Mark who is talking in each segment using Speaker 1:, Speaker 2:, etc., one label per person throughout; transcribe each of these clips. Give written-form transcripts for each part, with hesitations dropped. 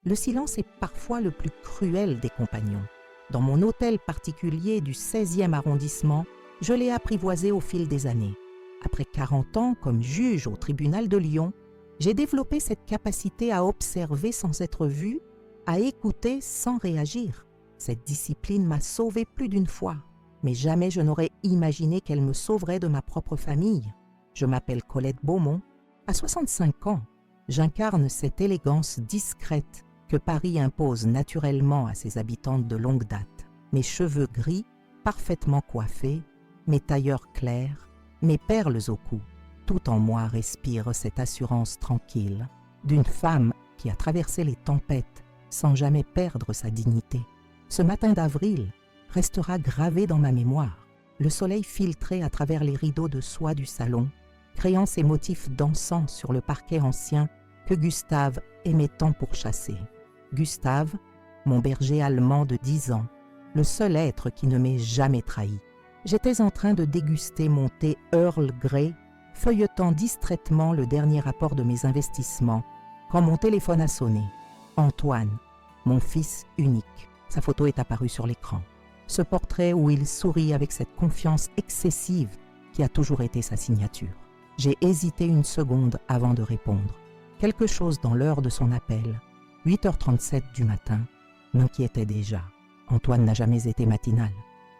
Speaker 1: Le silence est parfois le plus cruel des compagnons. Dans mon hôtel particulier du 16e arrondissement, je l'ai apprivoisé au fil des années. Après 40 ans comme juge au tribunal de Lyon, j'ai développé cette capacité à observer sans être vu, à écouter sans réagir. Cette discipline m'a sauvé plus d'une fois, mais jamais je n'aurais imaginé qu'elle me sauverait de ma propre famille. Je m'appelle Colette Beaumont. À 65 ans, j'incarne cette élégance discrète que Paris impose naturellement à ses habitantes de longue date. Mes cheveux gris, parfaitement coiffés, mes tailleurs clairs, mes perles au cou, tout en moi respire cette assurance tranquille d'une femme qui a traversé les tempêtes sans jamais perdre sa dignité. Ce matin d'avril restera gravé dans ma mémoire. Le soleil filtrait à travers les rideaux de soie du salon, créant ces motifs dansants sur le parquet ancien que Gustave aimait tant pourchasser. Gustave, mon berger allemand de 10 ans, le seul être qui ne m'ait jamais trahi. J'étais en train de déguster mon thé Earl Grey, feuilletant distraitement le dernier rapport de mes investissements, quand mon téléphone a sonné. Antoine, mon fils unique. Sa photo est apparue sur l'écran. Ce portrait où il sourit avec cette confiance excessive qui a toujours été sa signature. J'ai hésité une seconde avant de répondre. Quelque chose dans l'heure de son appel, 8h37 du matin, m'inquiétait déjà. Antoine n'a jamais été matinal.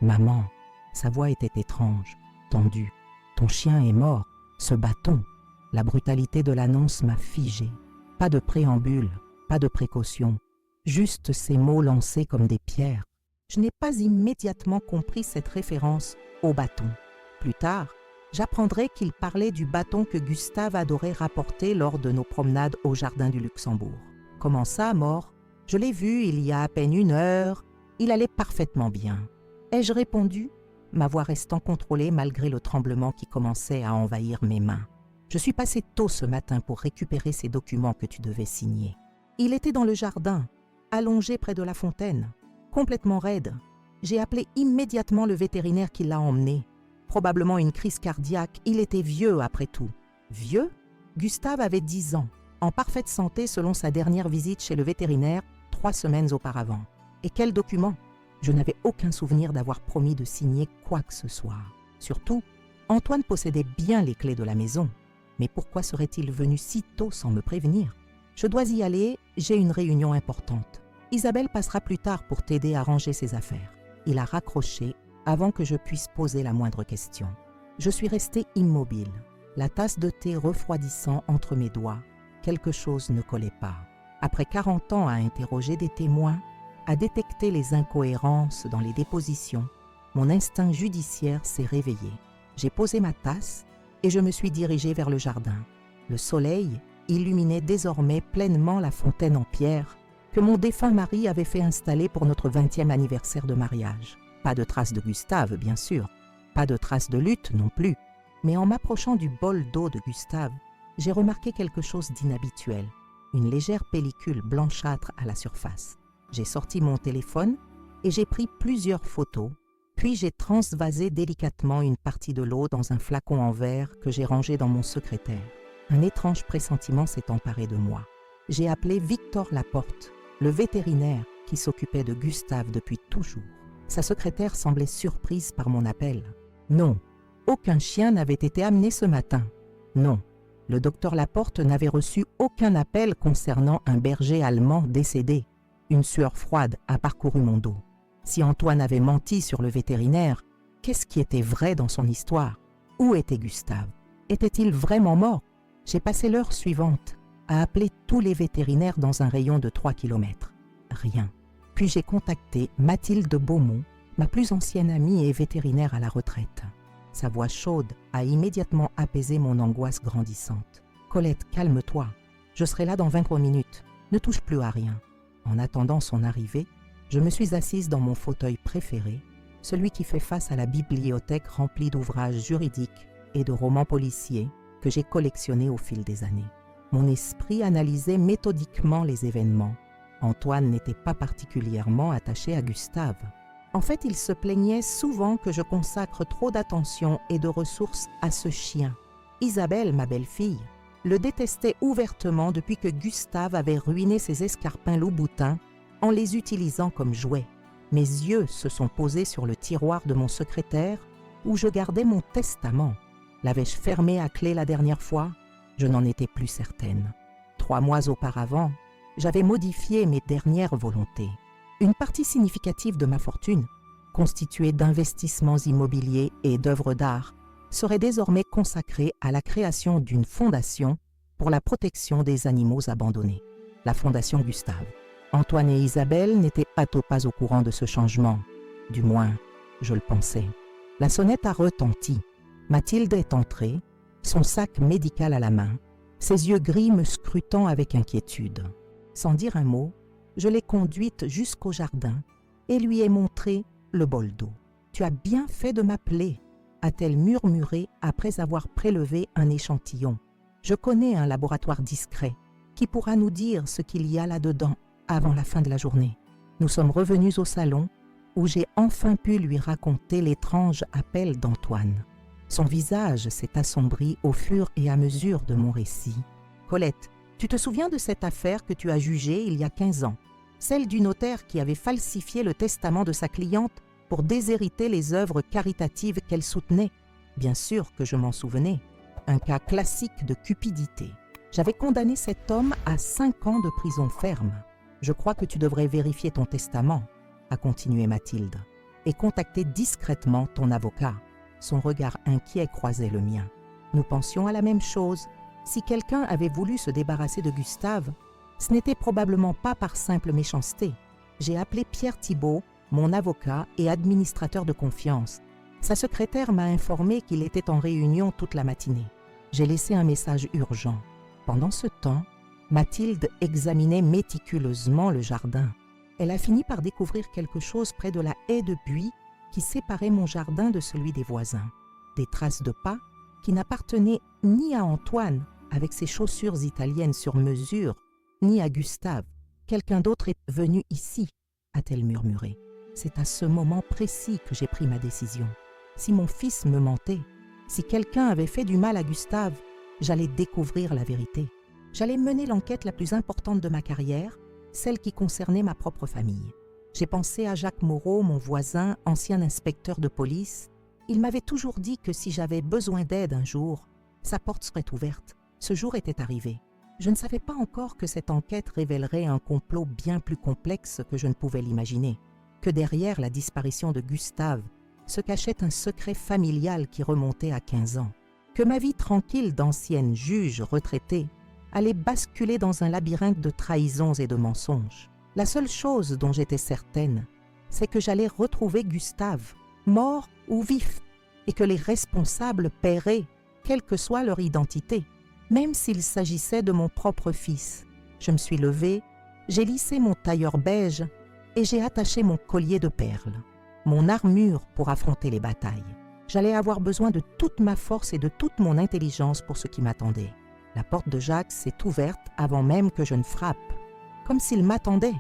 Speaker 1: Maman, sa voix était étrange, tendue. Ton chien est mort, ce bâton. La brutalité de l'annonce m'a figé. Pas de préambule, pas de précaution, juste ces mots lancés comme des pierres. Je n'ai pas immédiatement compris cette référence au bâton. Plus tard, j'apprendrai qu'il parlait du bâton que Gustave adorait rapporter lors de nos promenades au jardin du Luxembourg. Comment ça, mort? Je l'ai vu il y a à peine 1 heure. Il allait parfaitement bien. Ai-je répondu, ma voix restant contrôlée malgré le tremblement qui commençait à envahir mes mains. Je suis passé tôt ce matin pour récupérer ces documents que tu devais signer. Il était dans le jardin, allongé près de la fontaine, complètement raide. J'ai appelé immédiatement le vétérinaire qui l'a emmené. Probablement une crise cardiaque, il était vieux après tout. Vieux? Gustave avait 10 ans, en parfaite santé selon sa dernière visite chez le vétérinaire 3 semaines auparavant. Et quel document? Je n'avais aucun souvenir d'avoir promis de signer quoi que ce soit. Surtout, Antoine possédait bien les clés de la maison. Mais pourquoi serait-il venu si tôt sans me prévenir? Je dois y aller, j'ai une réunion importante. Isabelle passera plus tard pour t'aider à ranger ses affaires. Il a raccroché avant que je puisse poser la moindre question. Je suis restée immobile, la tasse de thé refroidissant entre mes doigts. Quelque chose ne collait pas. Après 40 ans à interroger des témoins, à détecter les incohérences dans les dépositions, mon instinct judiciaire s'est réveillé. J'ai posé ma tasse et je me suis dirigée vers le jardin. Le soleil illuminait désormais pleinement la fontaine en pierre que mon défunt mari avait fait installer pour notre 20e anniversaire de mariage. Pas de traces de Gustave, bien sûr. Pas de traces de lutte non plus. Mais en m'approchant du bol d'eau de Gustave, j'ai remarqué quelque chose d'inhabituel. Une légère pellicule blanchâtre à la surface. J'ai sorti mon téléphone et j'ai pris plusieurs photos, puis j'ai transvasé délicatement une partie de l'eau dans un flacon en verre que j'ai rangé dans mon secrétaire. Un étrange pressentiment s'est emparé de moi. J'ai appelé Victor Laporte, le vétérinaire qui s'occupait de Gustave depuis toujours. Sa secrétaire semblait surprise par mon appel. Non, aucun chien n'avait été amené ce matin. Non, le docteur Laporte n'avait reçu aucun appel concernant un berger allemand décédé. Une sueur froide a parcouru mon dos. Si Antoine avait menti sur le vétérinaire, qu'est-ce qui était vrai dans son histoire? Où était Gustave? Était-il vraiment mort? J'ai passé l'heure suivante à appeler tous les vétérinaires dans un rayon de 3 km. Rien. Puis j'ai contacté Mathilde Beaumont, ma plus ancienne amie et vétérinaire à la retraite. Sa voix chaude a immédiatement apaisé mon angoisse grandissante. « Colette, calme-toi. Je serai là dans 23 minutes. Ne touche plus à rien. » En attendant son arrivée, je me suis assise dans mon fauteuil préféré, celui qui fait face à la bibliothèque remplie d'ouvrages juridiques et de romans policiers que j'ai collectionnés au fil des années. Mon esprit analysait méthodiquement les événements. Antoine n'était pas particulièrement attaché à Gustave. En fait, il se plaignait souvent que je consacre trop d'attention et de ressources à ce chien. Isabelle, ma belle-fille, le détestait ouvertement depuis que Gustave avait ruiné ses escarpins loup-boutin en les utilisant comme jouets. Mes yeux se sont posés sur le tiroir de mon secrétaire où je gardais mon testament. L'avais-je fermé à clé la dernière fois? Je n'en étais plus certaine. 3 mois auparavant, j'avais modifié mes dernières volontés. Une partie significative de ma fortune, constituée d'investissements immobiliers et d'œuvres d'art, serait désormais consacrée à la création d'une fondation pour la protection des animaux abandonnés. La Fondation Gustave. Antoine et Isabelle n'étaient pas au courant de ce changement. Du moins, je le pensais. La sonnette a retenti. Mathilde est entrée, son sac médical à la main, ses yeux gris me scrutant avec inquiétude. Sans dire un mot, je l'ai conduite jusqu'au jardin et lui ai montré le bol d'eau. « Tu as bien fait de m'appeler », a-t-elle murmuré après avoir prélevé un échantillon. « Je connais un laboratoire discret qui pourra nous dire ce qu'il y a là-dedans avant la fin de la journée. » Nous sommes revenus au salon où j'ai enfin pu lui raconter l'étrange appel d'Antoine. Son visage s'est assombri au fur et à mesure de mon récit. « Colette, tu te souviens de cette affaire que tu as jugée il y a 15 ans, celle du notaire qui avait falsifié le testament de sa cliente pour déshériter les œuvres caritatives qu'elle soutenait? Bien sûr que je m'en souvenais. Un cas classique de cupidité. J'avais condamné cet homme à 5 ans de prison ferme. Je crois que tu devrais vérifier ton testament, a continué Mathilde, et contacter discrètement ton avocat. Son regard inquiet croisait le mien. Nous pensions à la même chose. Si quelqu'un avait voulu se débarrasser de Gustave, ce n'était probablement pas par simple méchanceté. J'ai appelé Pierre Thibault, mon avocat et administrateur de confiance. Sa secrétaire m'a informé qu'il était en réunion toute la matinée. J'ai laissé un message urgent. Pendant ce temps, Mathilde examinait méticuleusement le jardin. Elle a fini par découvrir quelque chose près de la haie de buis qui séparait mon jardin de celui des voisins. Des traces de pas qui n'appartenaient ni à Antoine, avec ses chaussures italiennes sur mesure, ni à Gustave. Quelqu'un d'autre est venu ici, a-t-elle murmuré. C'est à ce moment précis que j'ai pris ma décision. Si mon fils me mentait, si quelqu'un avait fait du mal à Gustave, j'allais découvrir la vérité. J'allais mener l'enquête la plus importante de ma carrière, celle qui concernait ma propre famille. J'ai pensé à Jacques Moreau, mon voisin, ancien inspecteur de police. Il m'avait toujours dit que si j'avais besoin d'aide un jour, sa porte serait ouverte. Ce jour était arrivé. Je ne savais pas encore que cette enquête révélerait un complot bien plus complexe que je ne pouvais l'imaginer, que derrière la disparition de Gustave se cachait un secret familial qui remontait à 15 ans, que ma vie tranquille d'ancienne juge retraitée allait basculer dans un labyrinthe de trahisons et de mensonges. La seule chose dont j'étais certaine, c'est que j'allais retrouver Gustave, mort ou vif, et que les responsables paieraient, quelle que soit leur identité, même s'il s'agissait de mon propre fils. Je me suis levée, j'ai lissé mon tailleur beige et j'ai attaché mon collier de perles, mon armure pour affronter les batailles. J'allais avoir besoin de toute ma force et de toute mon intelligence pour ce qui m'attendait. La porte de Jacques s'est ouverte avant même que je ne frappe, comme s'il m'attendait.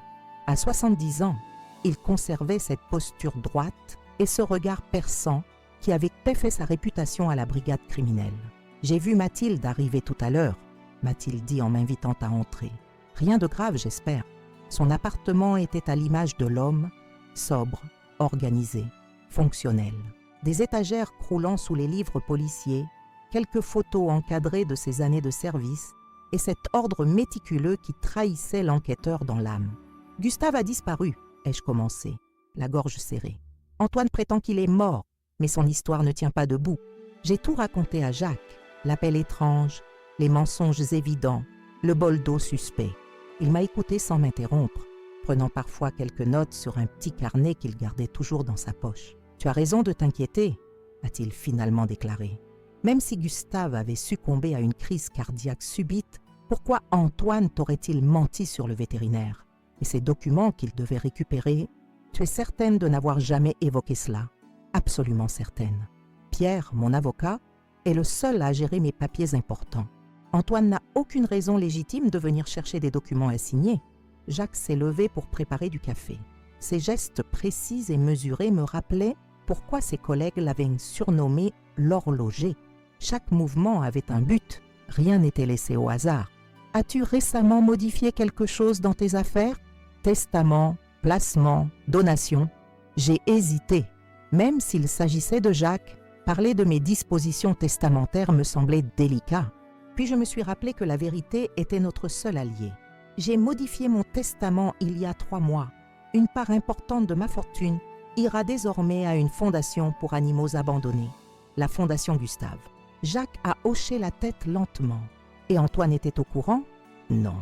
Speaker 1: À 70 ans, il conservait cette posture droite et ce regard perçant qui avait fait sa réputation à la brigade criminelle. « J'ai vu Mathilde arriver tout à l'heure », m'a-t-il dit en m'invitant à entrer. Rien de grave, j'espère. Son appartement était à l'image de l'homme, sobre, organisé, fonctionnel. Des étagères croulant sous les livres policiers, quelques photos encadrées de ses années de service et cet ordre méticuleux qui trahissait l'enquêteur dans l'âme. « Gustave a disparu », ai-je commencé, la gorge serrée. « Antoine prétend qu'il est mort, mais son histoire ne tient pas debout. J'ai tout raconté à Jacques, l'appel étrange, les mensonges évidents, le bol d'eau suspect. Il m'a écouté sans m'interrompre, prenant parfois quelques notes sur un petit carnet qu'il gardait toujours dans sa poche. « Tu as raison de t'inquiéter », a-t-il finalement déclaré. Même si Gustave avait succombé à une crise cardiaque subite, pourquoi Antoine t'aurait-il menti sur le vétérinaire? Et ces documents qu'il devait récupérer, tu es certaine de n'avoir jamais évoqué cela? Absolument certaine. Pierre, mon avocat, est le seul à gérer mes papiers importants. Antoine n'a aucune raison légitime de venir chercher des documents insignés. Jacques s'est levé pour préparer du café. Ses gestes précis et mesurés me rappelaient pourquoi ses collègues l'avaient surnommé l'horloger. Chaque mouvement avait un but, Rien n'était laissé au hasard. As-tu récemment modifié quelque chose dans tes affaires? Testament, placement, donation. J'ai hésité. Même s'il s'agissait de Jacques, parler de mes dispositions testamentaires me semblait délicat. Puis je me suis rappelé que la vérité était notre seul allié. J'ai modifié mon testament il y a 3 mois. Une part importante de ma fortune ira désormais à une fondation pour animaux abandonnés, la Fondation Gustave. Jacques a hoché la tête lentement. Et Antoine était au courant? Non.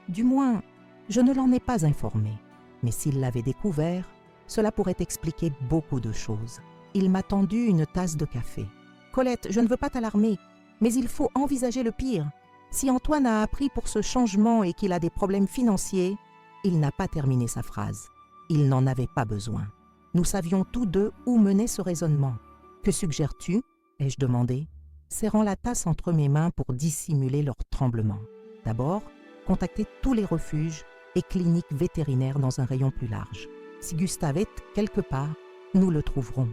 Speaker 1: Du moins, je ne l'en ai pas informé. Mais s'il l'avait découvert, cela pourrait expliquer beaucoup de choses. Il m'a tendu une tasse de café. « Colette, je ne veux pas t'alarmer, mais il faut envisager le pire. Si Antoine a appris pour ce changement et qu'il a des problèmes financiers, il n'a pas terminé sa phrase. Il n'en avait pas besoin. Nous savions tous deux où menait ce raisonnement. Que suggères-tu » ai-je demandé, serrant la tasse entre mes mains pour dissimuler leur tremblement. D'abord, contacter tous les refuges et cliniques vétérinaires dans un rayon plus large. Si Gustave est quelque part, nous le trouverons.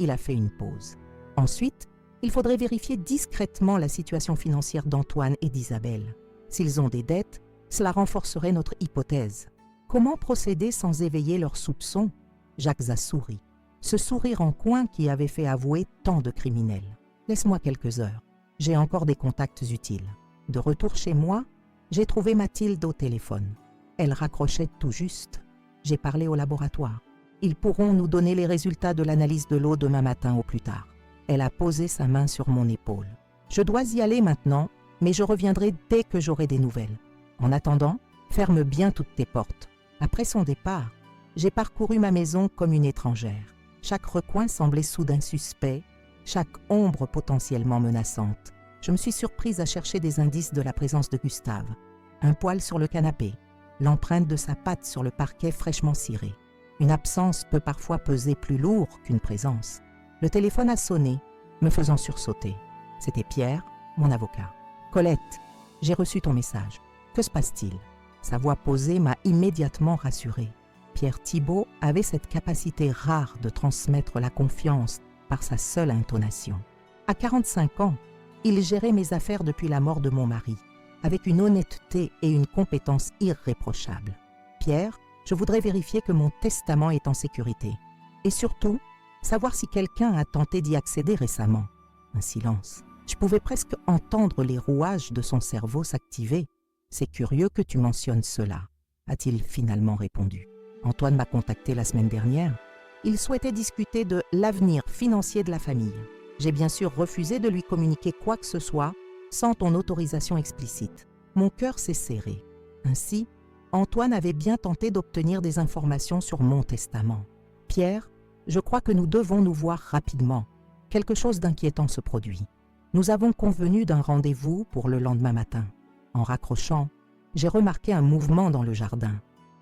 Speaker 1: Il a fait une pause. Ensuite, il faudrait vérifier discrètement la situation financière d'Antoine et d'Isabelle. S'ils ont des dettes, cela renforcerait notre hypothèse. Comment procéder sans éveiller leurs soupçons? Jacques a souri. Ce sourire en coin qui avait fait avouer tant de criminels. Laisse-moi quelques heures. J'ai encore des contacts utiles. De retour chez moi, j'ai trouvé Mathilde au téléphone. Elle raccrochait tout juste. J'ai parlé au laboratoire. Ils pourront nous donner les résultats de l'analyse de l'eau demain matin au plus tard. Elle a posé sa main sur mon épaule. Je dois y aller maintenant, mais je reviendrai dès que j'aurai des nouvelles. En attendant, ferme bien toutes tes portes. Après son départ, j'ai parcouru ma maison comme une étrangère. Chaque recoin semblait soudain suspect, chaque ombre potentiellement menaçante. Je me suis surprise à chercher des indices de la présence de Gustave. Un poil sur le canapé, l'empreinte de sa patte sur le parquet fraîchement ciré. Une absence peut parfois peser plus lourd qu'une présence. Le téléphone a sonné, me faisant sursauter. C'était Pierre, mon avocat. « Colette, j'ai reçu ton message. Que se passe-t-il » Sa voix posée m'a immédiatement rassurée. Pierre Thibault avait cette capacité rare de transmettre la confiance par sa seule intonation. À 45 ans, il gérait mes affaires depuis la mort de mon mari, avec une honnêteté et une compétence irréprochables. « Pierre, je voudrais vérifier que mon testament est en sécurité. Et surtout, savoir si quelqu'un a tenté d'y accéder récemment. » Un silence. Je pouvais presque entendre les rouages de son cerveau s'activer. « C'est curieux que tu mentionnes cela, » a-t-il finalement répondu. Antoine m'a contacté la semaine dernière. Il souhaitait discuter de l'avenir financier de la famille. J'ai bien sûr refusé de lui communiquer quoi que ce soit sans ton autorisation explicite. Mon cœur s'est serré. Ainsi, Antoine avait bien tenté d'obtenir des informations sur mon testament. « Pierre, je crois que nous devons nous voir rapidement. Quelque chose d'inquiétant se produit. Nous avons convenu d'un rendez-vous pour le lendemain matin. » En raccrochant, j'ai remarqué un mouvement dans le jardin.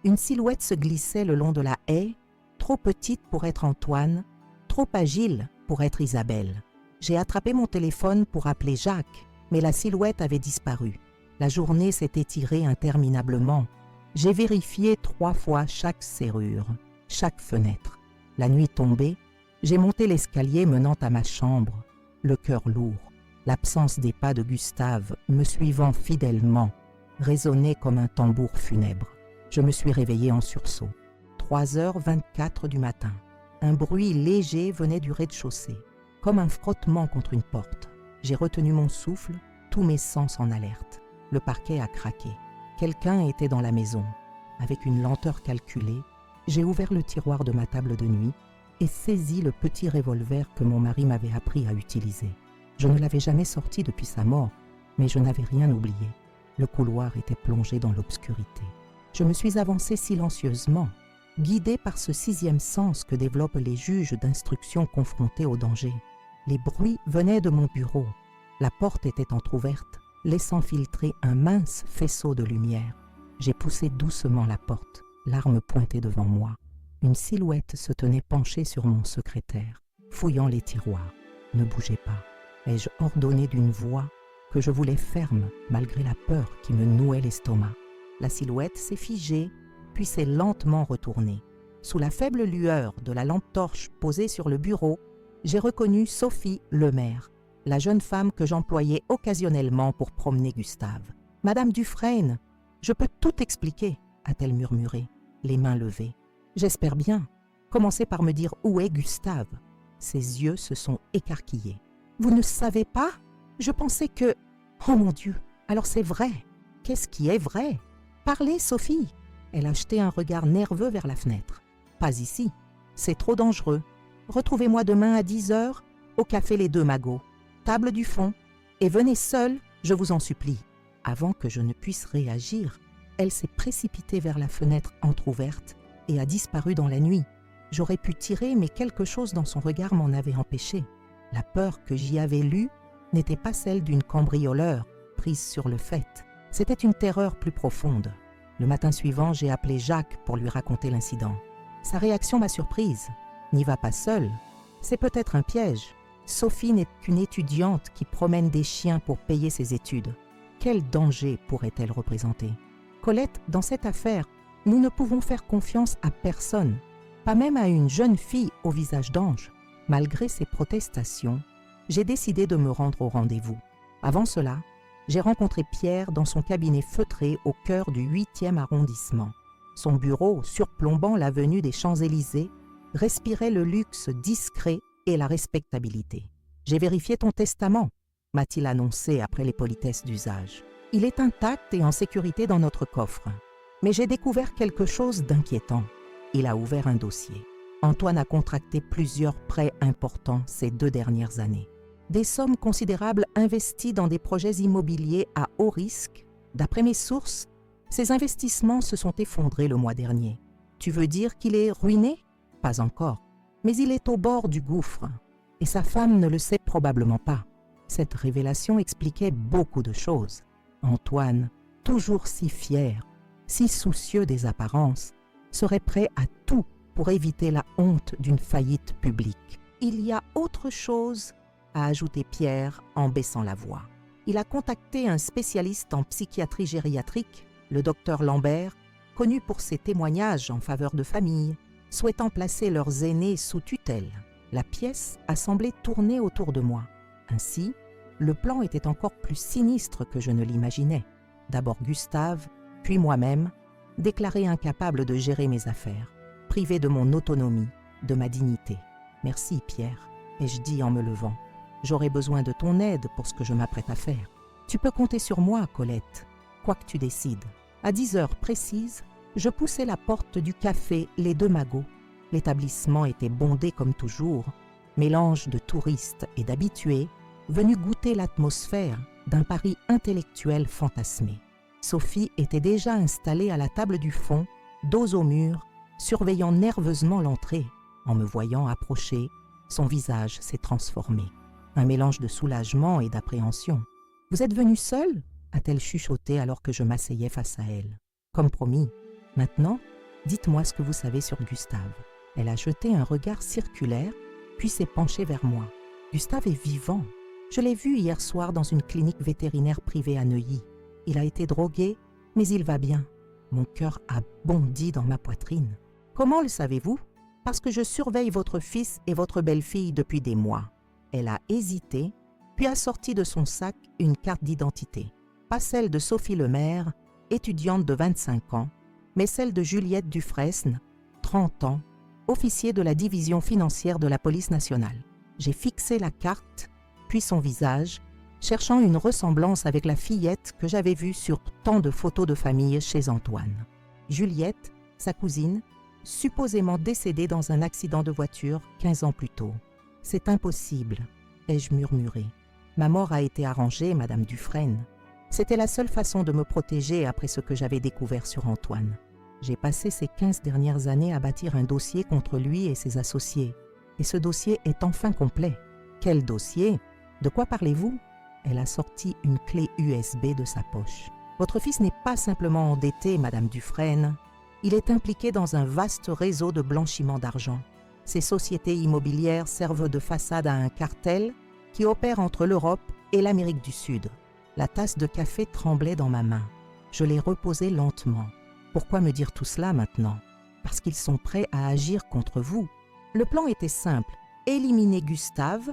Speaker 1: Une silhouette se glissait le long de la haie, trop petite pour être Antoine, trop agile pour être Isabelle. J'ai attrapé mon téléphone pour appeler Jacques, mais la silhouette avait disparu. La journée s'est étirée interminablement. J'ai vérifié 3 fois chaque serrure, chaque fenêtre. La nuit tombée, j'ai monté l'escalier menant à ma chambre, le cœur lourd. L'absence des pas de Gustave, me suivant fidèlement, résonnait comme un tambour funèbre. Je me suis réveillée en sursaut. 3h24 du matin. Un bruit léger venait du rez-de-chaussée, comme un frottement contre une porte. J'ai retenu mon souffle, tous mes sens en alerte. Le parquet a craqué. Quelqu'un était dans la maison. Avec une lenteur calculée, j'ai ouvert le tiroir de ma table de nuit et saisi le petit revolver que mon mari m'avait appris à utiliser. Je ne l'avais jamais sorti depuis sa mort, mais je n'avais rien oublié. Le couloir était plongé dans l'obscurité. Je me suis avancée silencieusement, guidée par ce 6e sens que développent les juges d'instruction confrontés au danger. Les bruits venaient de mon bureau. La porte était entr'ouverte, laissant filtrer un mince faisceau de lumière. J'ai poussé doucement la porte, l'arme pointée devant moi. Une silhouette se tenait penchée sur mon secrétaire, fouillant les tiroirs. « Ne bougez pas », ai-je ordonné d'une voix que je voulais ferme malgré la peur qui me nouait l'estomac. La silhouette s'est figée, puis s'est lentement retournée. Sous la faible lueur de la lampe torche posée sur le bureau, j'ai reconnu Sophie Lemaire. la jeune femme que j'employais occasionnellement pour promener Gustave. « Madame Dufresne, je peux tout expliquer » a-t-elle murmuré, les mains levées. « J'espère bien. Commencez par me dire où est Gustave. » Ses yeux se sont écarquillés. « Vous ne savez pas? Je pensais que... Oh mon Dieu, alors c'est vrai. Qu'est-ce qui est vrai? Parlez, Sophie !» Elle a jeté un regard nerveux vers la fenêtre. « Pas ici. C'est trop dangereux. Retrouvez-moi demain à 10h au café Les Deux Magots, table du fond, et venez seule, je vous en supplie. » Avant que je ne puisse réagir, elle s'est précipitée vers la fenêtre entr'ouverte et a disparu dans la nuit. J'aurais pu tirer, mais quelque chose dans son regard m'en avait empêché. La peur que j'y avais lue n'était pas celle d'une cambrioleur prise sur le fait. C'était une terreur plus profonde. Le matin suivant, j'ai appelé Jacques pour lui raconter l'incident. Sa réaction m'a surprise. « N'y va pas seule. C'est peut-être un piège. Sophie n'est qu'une étudiante qui promène des chiens pour payer ses études. Quel danger pourrait-elle représenter? Colette, dans cette affaire, nous ne pouvons faire confiance à personne, pas même à une jeune fille au visage d'ange. » Malgré ses protestations, j'ai décidé de me rendre au rendez-vous. Avant cela, j'ai rencontré Pierre dans son cabinet feutré au cœur du 8e arrondissement. Son bureau, surplombant l'avenue des Champs-Élysées, respirait le luxe discret et la respectabilité. « J'ai vérifié ton testament », m'a-t-il annoncé après les politesses d'usage. « Il est intact et en sécurité dans notre coffre. Mais j'ai découvert quelque chose d'inquiétant. » Il a ouvert un dossier. Antoine a contracté plusieurs prêts importants ces 2 dernières années. Des sommes considérables investies dans des projets immobiliers à haut risque. D'après mes sources, ces investissements se sont effondrés le mois dernier. Tu veux dire qu'il est ruiné? Pas encore. Mais il est au bord du gouffre. Et sa femme ne le sait probablement pas. Cette révélation expliquait beaucoup de choses. Antoine, toujours si fier, si soucieux des apparences, serait prêt à tout pour éviter la honte d'une faillite publique. Il y a autre chose, a ajouté Pierre en baissant la voix. Il a contacté un spécialiste en psychiatrie gériatrique, le docteur Lambert, connu pour ses témoignages en faveur de familles, souhaitant placer leurs aînés sous tutelle. La pièce a semblé tourner autour de moi. Ainsi, le plan était encore plus sinistre que je ne l'imaginais. D'abord Gustave, puis moi-même, déclaré incapable de gérer mes affaires, privé de mon autonomie, de ma dignité. « Merci, Pierre », ai-je dit en me levant. « J'aurai besoin de ton aide pour ce que je m'apprête à faire. Tu peux compter sur moi, Colette, quoi que tu décides. » À 10h précises, je poussai la porte du café Les Deux Magots. L'établissement était bondé comme toujours, mélange de touristes et d'habitués, venus goûter l'atmosphère d'un Paris intellectuel fantasmé. Sophie était déjà installée à la table du fond, dos au mur, surveillant nerveusement l'entrée. En me voyant approcher, son visage s'est transformé. Un mélange de soulagement et d'appréhension. « Vous êtes venu seul ?» a-t-elle chuchoté alors que je m'asseyais face à elle. Comme promis, maintenant, dites-moi ce que vous savez sur Gustave. Elle a jeté un regard circulaire, puis s'est penchée vers moi. Gustave est vivant. Je l'ai vu hier soir dans une clinique vétérinaire privée à Neuilly. Il a été drogué, mais il va bien. Mon cœur a bondi dans ma poitrine. Comment le savez-vous? Parce que je surveille votre fils et votre belle-fille depuis des mois. Elle a hésité, puis a sorti de son sac une carte d'identité. Pas celle de Sophie Lemaire, étudiante de 25 ans, mais celle de Juliette Dufresne, 30 ans, officier de la division financière de la police nationale. J'ai fixé la carte, puis son visage, cherchant une ressemblance avec la fillette que j'avais vue sur tant de photos de famille chez Antoine. Juliette, sa cousine, supposément décédée dans un accident de voiture 15 ans plus tôt. « C'est impossible », ai-je murmuré. « Ma mort a été arrangée, Madame Dufresne. C'était la seule façon de me protéger après ce que j'avais découvert sur Antoine. J'ai passé ces 15 dernières années à bâtir un dossier contre lui et ses associés. Et ce dossier est enfin complet. » « Quel dossier? De quoi parlez-vous » Elle a sorti une clé USB de sa poche. « Votre fils n'est pas simplement endetté, Madame Dufresne. Il est impliqué dans un vaste réseau de blanchiment d'argent. Ces sociétés immobilières servent de façade à un cartel qui opère entre l'Europe et l'Amérique du Sud. » La tasse de café tremblait dans ma main. Je l'ai reposée lentement. « Pourquoi me dire tout cela maintenant? Parce qu'ils sont prêts à agir contre vous. » Le plan était simple. Éliminer Gustave,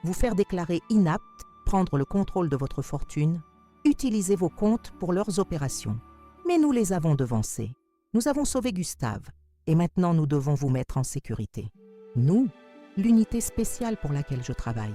Speaker 1: vous faire déclarer inapte, prendre le contrôle de votre fortune, utiliser vos comptes pour leurs opérations. Mais nous les avons devancés. Nous avons sauvé Gustave et maintenant nous devons vous mettre en sécurité. Nous, l'unité spéciale pour laquelle je travaille.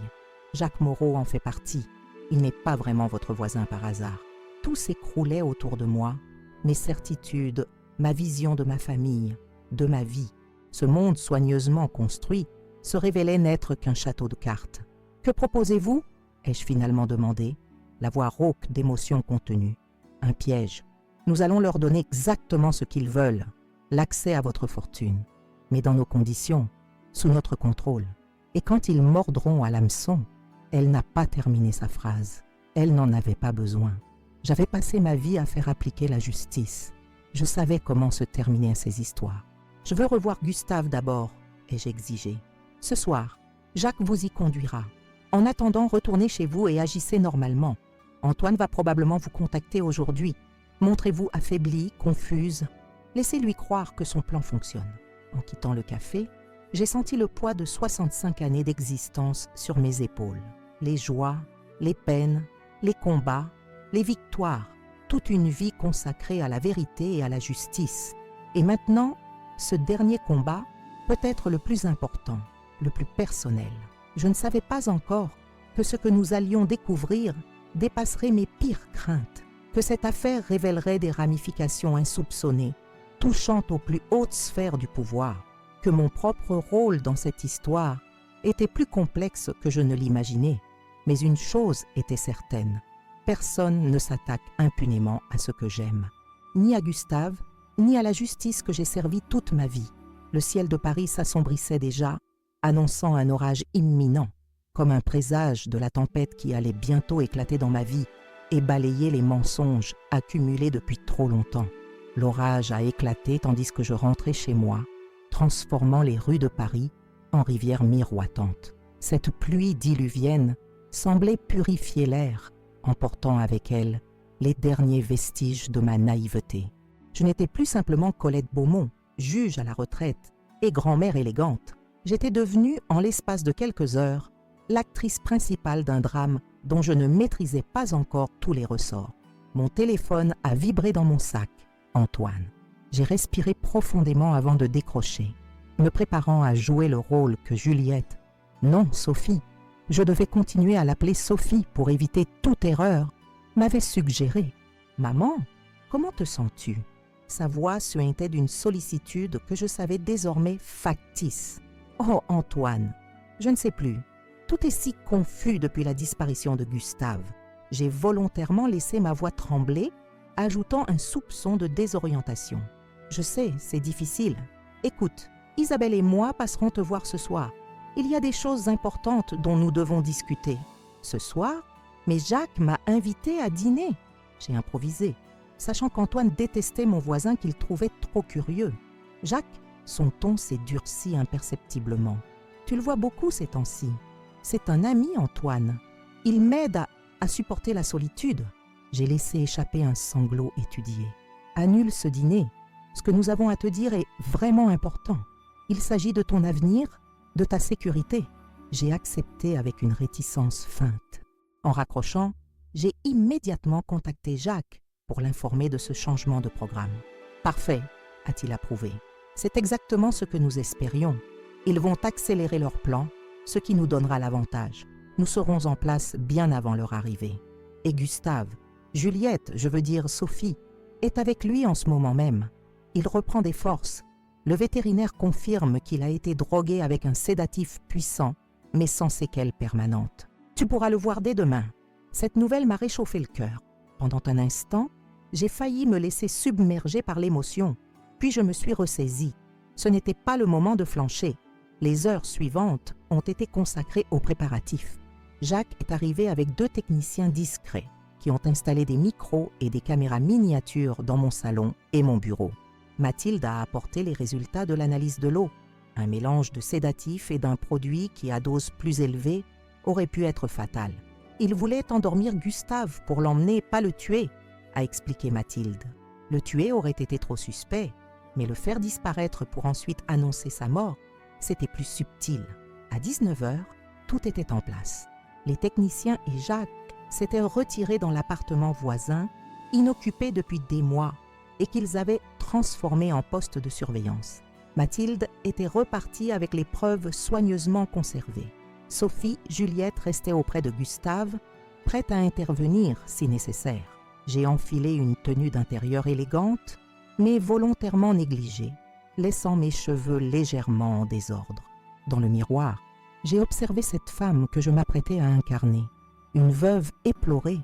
Speaker 1: Jacques Moreau en fait partie. Il n'est pas vraiment votre voisin par hasard. Tout s'écroulait autour de moi, mes certitudes, ma vision de ma famille, de ma vie. Ce monde soigneusement construit se révélait n'être qu'un château de cartes. « Que proposez-vous » ai-je finalement demandé, la voix rauque d'émotions contenues. « Un piège. Nous allons leur donner exactement ce qu'ils veulent, l'accès à votre fortune, mais dans nos conditions, sous notre contrôle. Et quand ils mordront à l'hameçon, elle n'a pas terminé sa phrase. Elle n'en avait pas besoin. J'avais passé ma vie à faire appliquer la justice. Je savais comment se terminaient ces histoires. « Je veux revoir Gustave d'abord » ai-je exigé. « Ce soir, Jacques vous y conduira. En attendant, retournez chez vous et agissez normalement. Antoine va probablement vous contacter aujourd'hui. Montrez-vous affaiblie, confuse. Laissez-lui croire que son plan fonctionne. » En quittant le café, j'ai senti le poids de 65 années d'existence sur mes épaules. Les joies, les peines, les combats, les victoires, toute une vie consacrée à la vérité et à la justice. Et maintenant, ce dernier combat peut être le plus important, le plus personnel. Je ne savais pas encore que ce que nous allions découvrir dépasserait mes pires craintes, que cette affaire révélerait des ramifications insoupçonnées, touchant aux plus hautes sphères du pouvoir, que mon propre rôle dans cette histoire était plus complexe que je ne l'imaginais. Mais une chose était certaine, personne ne s'attaque impunément à ce que j'aime, ni à Gustave, ni à la justice que j'ai servie toute ma vie. Le ciel de Paris s'assombrissait déjà, annonçant un orage imminent, comme un présage de la tempête qui allait bientôt éclater dans ma vie et balayer les mensonges accumulés depuis trop longtemps. L'orage a éclaté tandis que je rentrais chez moi, transformant les rues de Paris en rivières miroitantes. Cette pluie diluvienne semblait purifier l'air, emportant avec elle les derniers vestiges de ma naïveté. Je n'étais plus simplement Colette Beaumont, juge à la retraite et grand-mère élégante. J'étais devenue, en l'espace de quelques heures, l'actrice principale d'un drame dont je ne maîtrisais pas encore tous les ressorts. Mon téléphone a vibré dans mon sac. Antoine. J'ai respiré profondément avant de décrocher, me préparant à jouer le rôle que Juliette, non Sophie, je devais continuer à l'appeler Sophie pour éviter toute erreur, m'avait suggéré. « Maman, comment te sens-tu » Sa voix suintait d'une sollicitude que je savais désormais factice. « Oh Antoine, je ne sais plus. Tout est si confus depuis la disparition de Gustave. J'ai volontairement laissé ma voix trembler, ajoutant un soupçon de désorientation. Je sais, c'est difficile. Écoute, Isabelle et moi passerons te voir ce soir. Il y a des choses importantes dont nous devons discuter. Ce soir, mais Jacques m'a invité à dîner. J'ai improvisé, sachant qu'Antoine détestait mon voisin qu'il trouvait trop curieux. Jacques, son ton s'est durci imperceptiblement. Tu le vois beaucoup ces temps-ci. C'est un ami, Antoine. Il m'aide à supporter la solitude. J'ai laissé échapper un sanglot étudié. Annule ce dîner. Ce que nous avons à te dire est vraiment important. Il s'agit de ton avenir, de ta sécurité. J'ai accepté avec une réticence feinte. En raccrochant, j'ai immédiatement contacté Jacques pour l'informer de ce changement de programme. « Parfait », a-t-il approuvé. « C'est exactement ce que nous espérions. Ils vont accélérer leur plan, ce qui nous donnera l'avantage. Nous serons en place bien avant leur arrivée. Et Gustave, Juliette, je veux dire Sophie, est avec lui en ce moment même. Il reprend des forces. Le vétérinaire confirme qu'il a été drogué avec un sédatif puissant, mais sans séquelles permanentes. Tu pourras le voir dès demain. » Cette nouvelle m'a réchauffé le cœur. Pendant un instant, j'ai failli me laisser submerger par l'émotion, puis je me suis ressaisie. Ce n'était pas le moment de flancher. Les heures suivantes ont été consacrées aux préparatifs. Jacques est arrivé avec 2 techniciens discrets qui ont installé des micros et des caméras miniatures dans mon salon et mon bureau. Mathilde a apporté les résultats de l'analyse de l'eau. Un mélange de sédatifs et d'un produit qui, à dose plus élevée, aurait pu être fatal. Il voulait endormir Gustave pour l'emmener, pas le tuer, a expliqué Mathilde. Le tuer aurait été trop suspect, mais le faire disparaître pour ensuite annoncer sa mort, c'était plus subtil. À 19h, tout était en place. Les techniciens et Jacques s'étaient retirés dans l'appartement voisin, inoccupé depuis des mois, et qu'ils avaient transformé en poste de surveillance. Mathilde était repartie avec les preuves soigneusement conservées. Sophie, Juliette restaient auprès de Gustave, prête à intervenir si nécessaire. J'ai enfilé une tenue d'intérieur élégante, mais volontairement négligée, laissant mes cheveux légèrement en désordre. Dans le miroir, j'ai observé cette femme que je m'apprêtais à incarner, une veuve éplorée,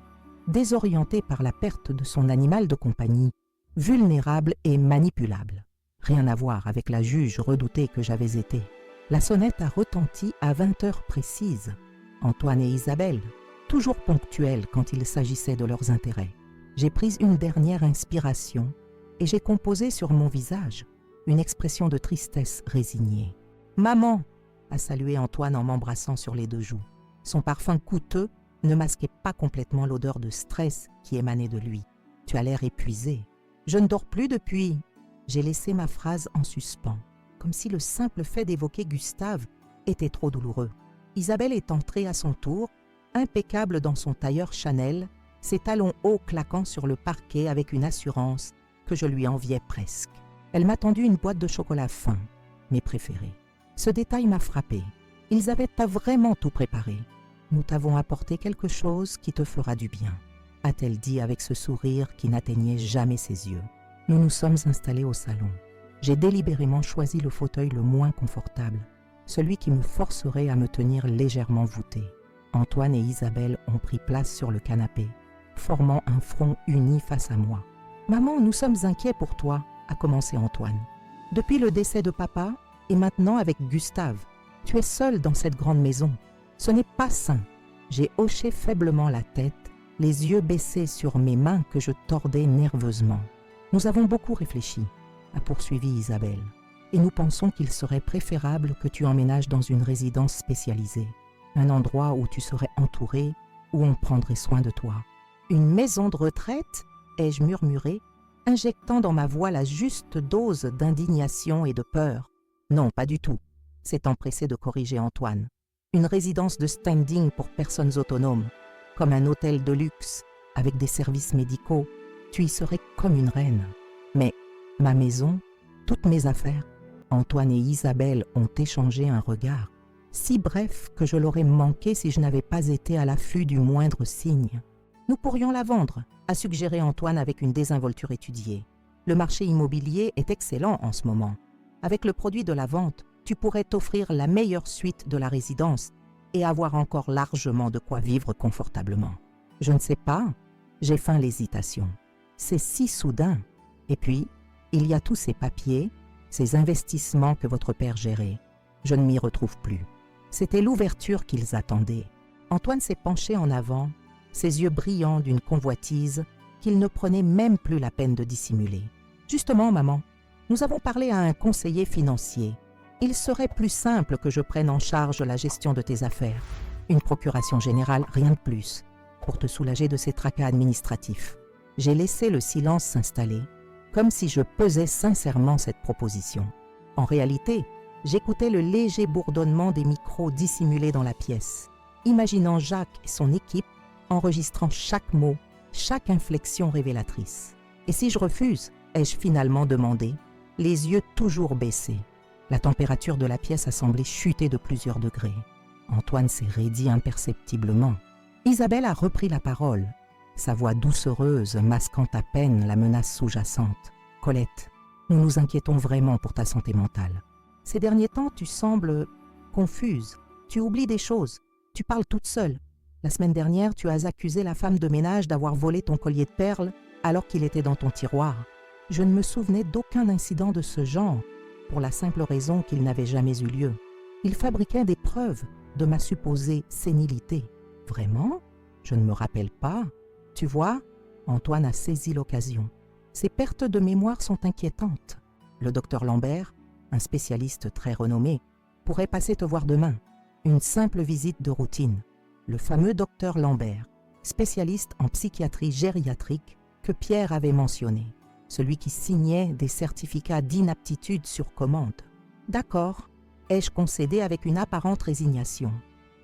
Speaker 1: désorientée par la perte de son animal de compagnie, vulnérable et manipulable. Rien à voir avec la juge redoutée que j'avais été. La sonnette a retenti à 20 heures précises. Antoine et Isabelle, toujours ponctuels quand il s'agissait de leurs intérêts. J'ai pris une dernière inspiration et j'ai composé sur mon visage une expression de tristesse résignée. « Maman !» a salué Antoine en m'embrassant sur les 2 joues. Son parfum coûteux ne masquait pas complètement l'odeur de stress qui émanait de lui. « Tu as l'air épuisé. »« Je ne dors plus depuis. » J'ai laissé ma phrase en suspens, comme si le simple fait d'évoquer Gustave était trop douloureux. Isabelle est entrée à son tour, impeccable dans son tailleur Chanel, ses talons hauts claquant sur le parquet avec une assurance que je lui enviais presque. Elle m'a tendu une boîte de chocolat fin, mes préférés. Ce détail m'a frappé. Ils avaient vraiment tout préparé. « Nous t'avons apporté quelque chose qui te fera du bien », a-t-elle dit avec ce sourire qui n'atteignait jamais ses yeux. Nous nous sommes installés au salon. J'ai délibérément choisi le fauteuil le moins confortable, celui qui me forcerait à me tenir légèrement voûté. Antoine et Isabelle ont pris place sur le canapé, formant un front uni face à moi. « Maman, nous sommes inquiets pour toi », a commencé Antoine. « Depuis le décès de papa, et maintenant avec Gustave, tu es seule dans cette grande maison. Ce n'est pas sain. » J'ai hoché faiblement la tête, les yeux baissés sur mes mains que je tordais nerveusement. « Nous avons beaucoup réfléchi », a poursuivi Isabelle, « et nous pensons qu'il serait préférable que tu emménages dans une résidence spécialisée, un endroit où tu serais entourée, où on prendrait soin de toi. »« Une maison de retraite ?» ai-je murmuré, injectant dans ma voix la juste dose d'indignation et de peur. « Non, pas du tout », s'est empressé de corriger Antoine. « Une résidence de standing pour personnes autonomes, comme un hôtel de luxe, avec des services médicaux. Tu y serais comme une reine. Mais ma maison, toutes mes affaires, Antoine et Isabelle ont échangé un regard, si bref que je l'aurais manqué si je n'avais pas été à l'affût du moindre signe. Nous pourrions la vendre, a suggéré Antoine avec une désinvolture étudiée. Le marché immobilier est excellent en ce moment. Avec le produit de la vente, tu pourrais t'offrir la meilleure suite de la résidence et avoir encore largement de quoi vivre confortablement. Je ne sais pas, j'ai feint l'hésitation. C'est si soudain. Et puis, il y a tous ces papiers, ces investissements que votre père gérait. Je ne m'y retrouve plus. C'était l'ouverture qu'ils attendaient. Antoine s'est penché en avant, ses yeux brillants d'une convoitise qu'il ne prenait même plus la peine de dissimuler. « Justement, maman, nous avons parlé à un conseiller financier. Il serait plus simple que je prenne en charge la gestion de tes affaires. Une procuration générale, rien de plus, pour te soulager de ces tracas administratifs. » J'ai laissé le silence s'installer, comme si je pesais sincèrement cette proposition. En réalité, j'écoutais le léger bourdonnement des micros dissimulés dans la pièce, imaginant Jacques et son équipe enregistrant chaque mot, chaque inflexion révélatrice. Et si je refuse, ai-je finalement demandé, les yeux toujours baissés. La température de la pièce a semblé chuter de plusieurs degrés. Antoine s'est raidi imperceptiblement. Isabelle a repris la parole, sa voix doucereuse masquant à peine la menace sous-jacente. « Colette, nous nous inquiétons vraiment pour ta santé mentale. Ces derniers temps, tu sembles confuse. Tu oublies des choses. Tu parles toute seule. La semaine dernière, tu as accusé la femme de ménage d'avoir volé ton collier de perles alors qu'il était dans ton tiroir. Je ne me souvenais d'aucun incident de ce genre, pour la simple raison qu'il n'avait jamais eu lieu. Il fabriquait des preuves de ma supposée sénilité. Vraiment? Je ne me rappelle pas. Tu vois, Antoine a saisi l'occasion. Ces pertes de mémoire sont inquiétantes. Le docteur Lambert, un spécialiste très renommé, pourrait passer te voir demain. Une simple visite de routine. Le fameux docteur Lambert, spécialiste en psychiatrie gériatrique que Pierre avait mentionné. Celui qui signait des certificats d'inaptitude sur commande. D'accord, ai-je concédé avec une apparente résignation.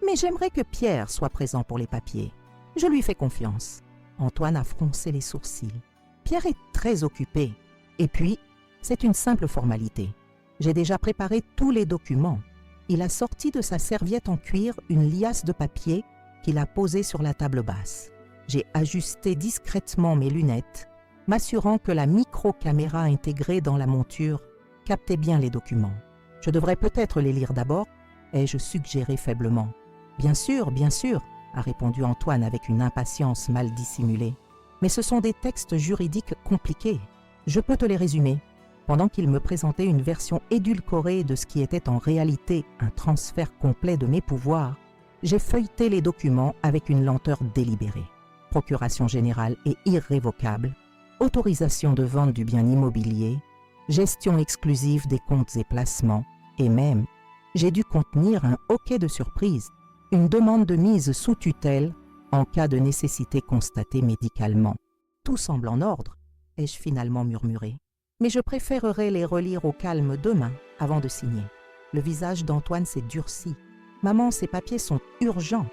Speaker 1: Mais j'aimerais que Pierre soit présent pour les papiers. Je lui fais confiance. » Antoine a froncé les sourcils. Pierre est très occupé. Et puis, c'est une simple formalité. J'ai déjà préparé tous les documents. Il a sorti de sa serviette en cuir une liasse de papier qu'il a posée sur la table basse. J'ai ajusté discrètement mes lunettes, m'assurant que la micro-caméra intégrée dans la monture captait bien les documents. Je devrais peut-être les lire d'abord, ai-je suggéré faiblement. « Bien sûr, a répondu Antoine avec une impatience mal dissimulée. « Mais ce sont des textes juridiques compliqués. Je peux te les résumer. » Pendant qu'il me présentait une version édulcorée de ce qui était en réalité un transfert complet de mes pouvoirs, j'ai feuilleté les documents avec une lenteur délibérée. Procuration générale et irrévocable, autorisation de vente du bien immobilier, gestion exclusive des comptes et placements, et même, j'ai dû contenir un hoquet de surprise, une demande de mise sous tutelle en cas de nécessité constatée médicalement. Tout semble en ordre, ai-je finalement murmuré. Mais je préférerais les relire au calme demain avant de signer. Le visage d'Antoine s'est durci. Maman, ces papiers sont urgents.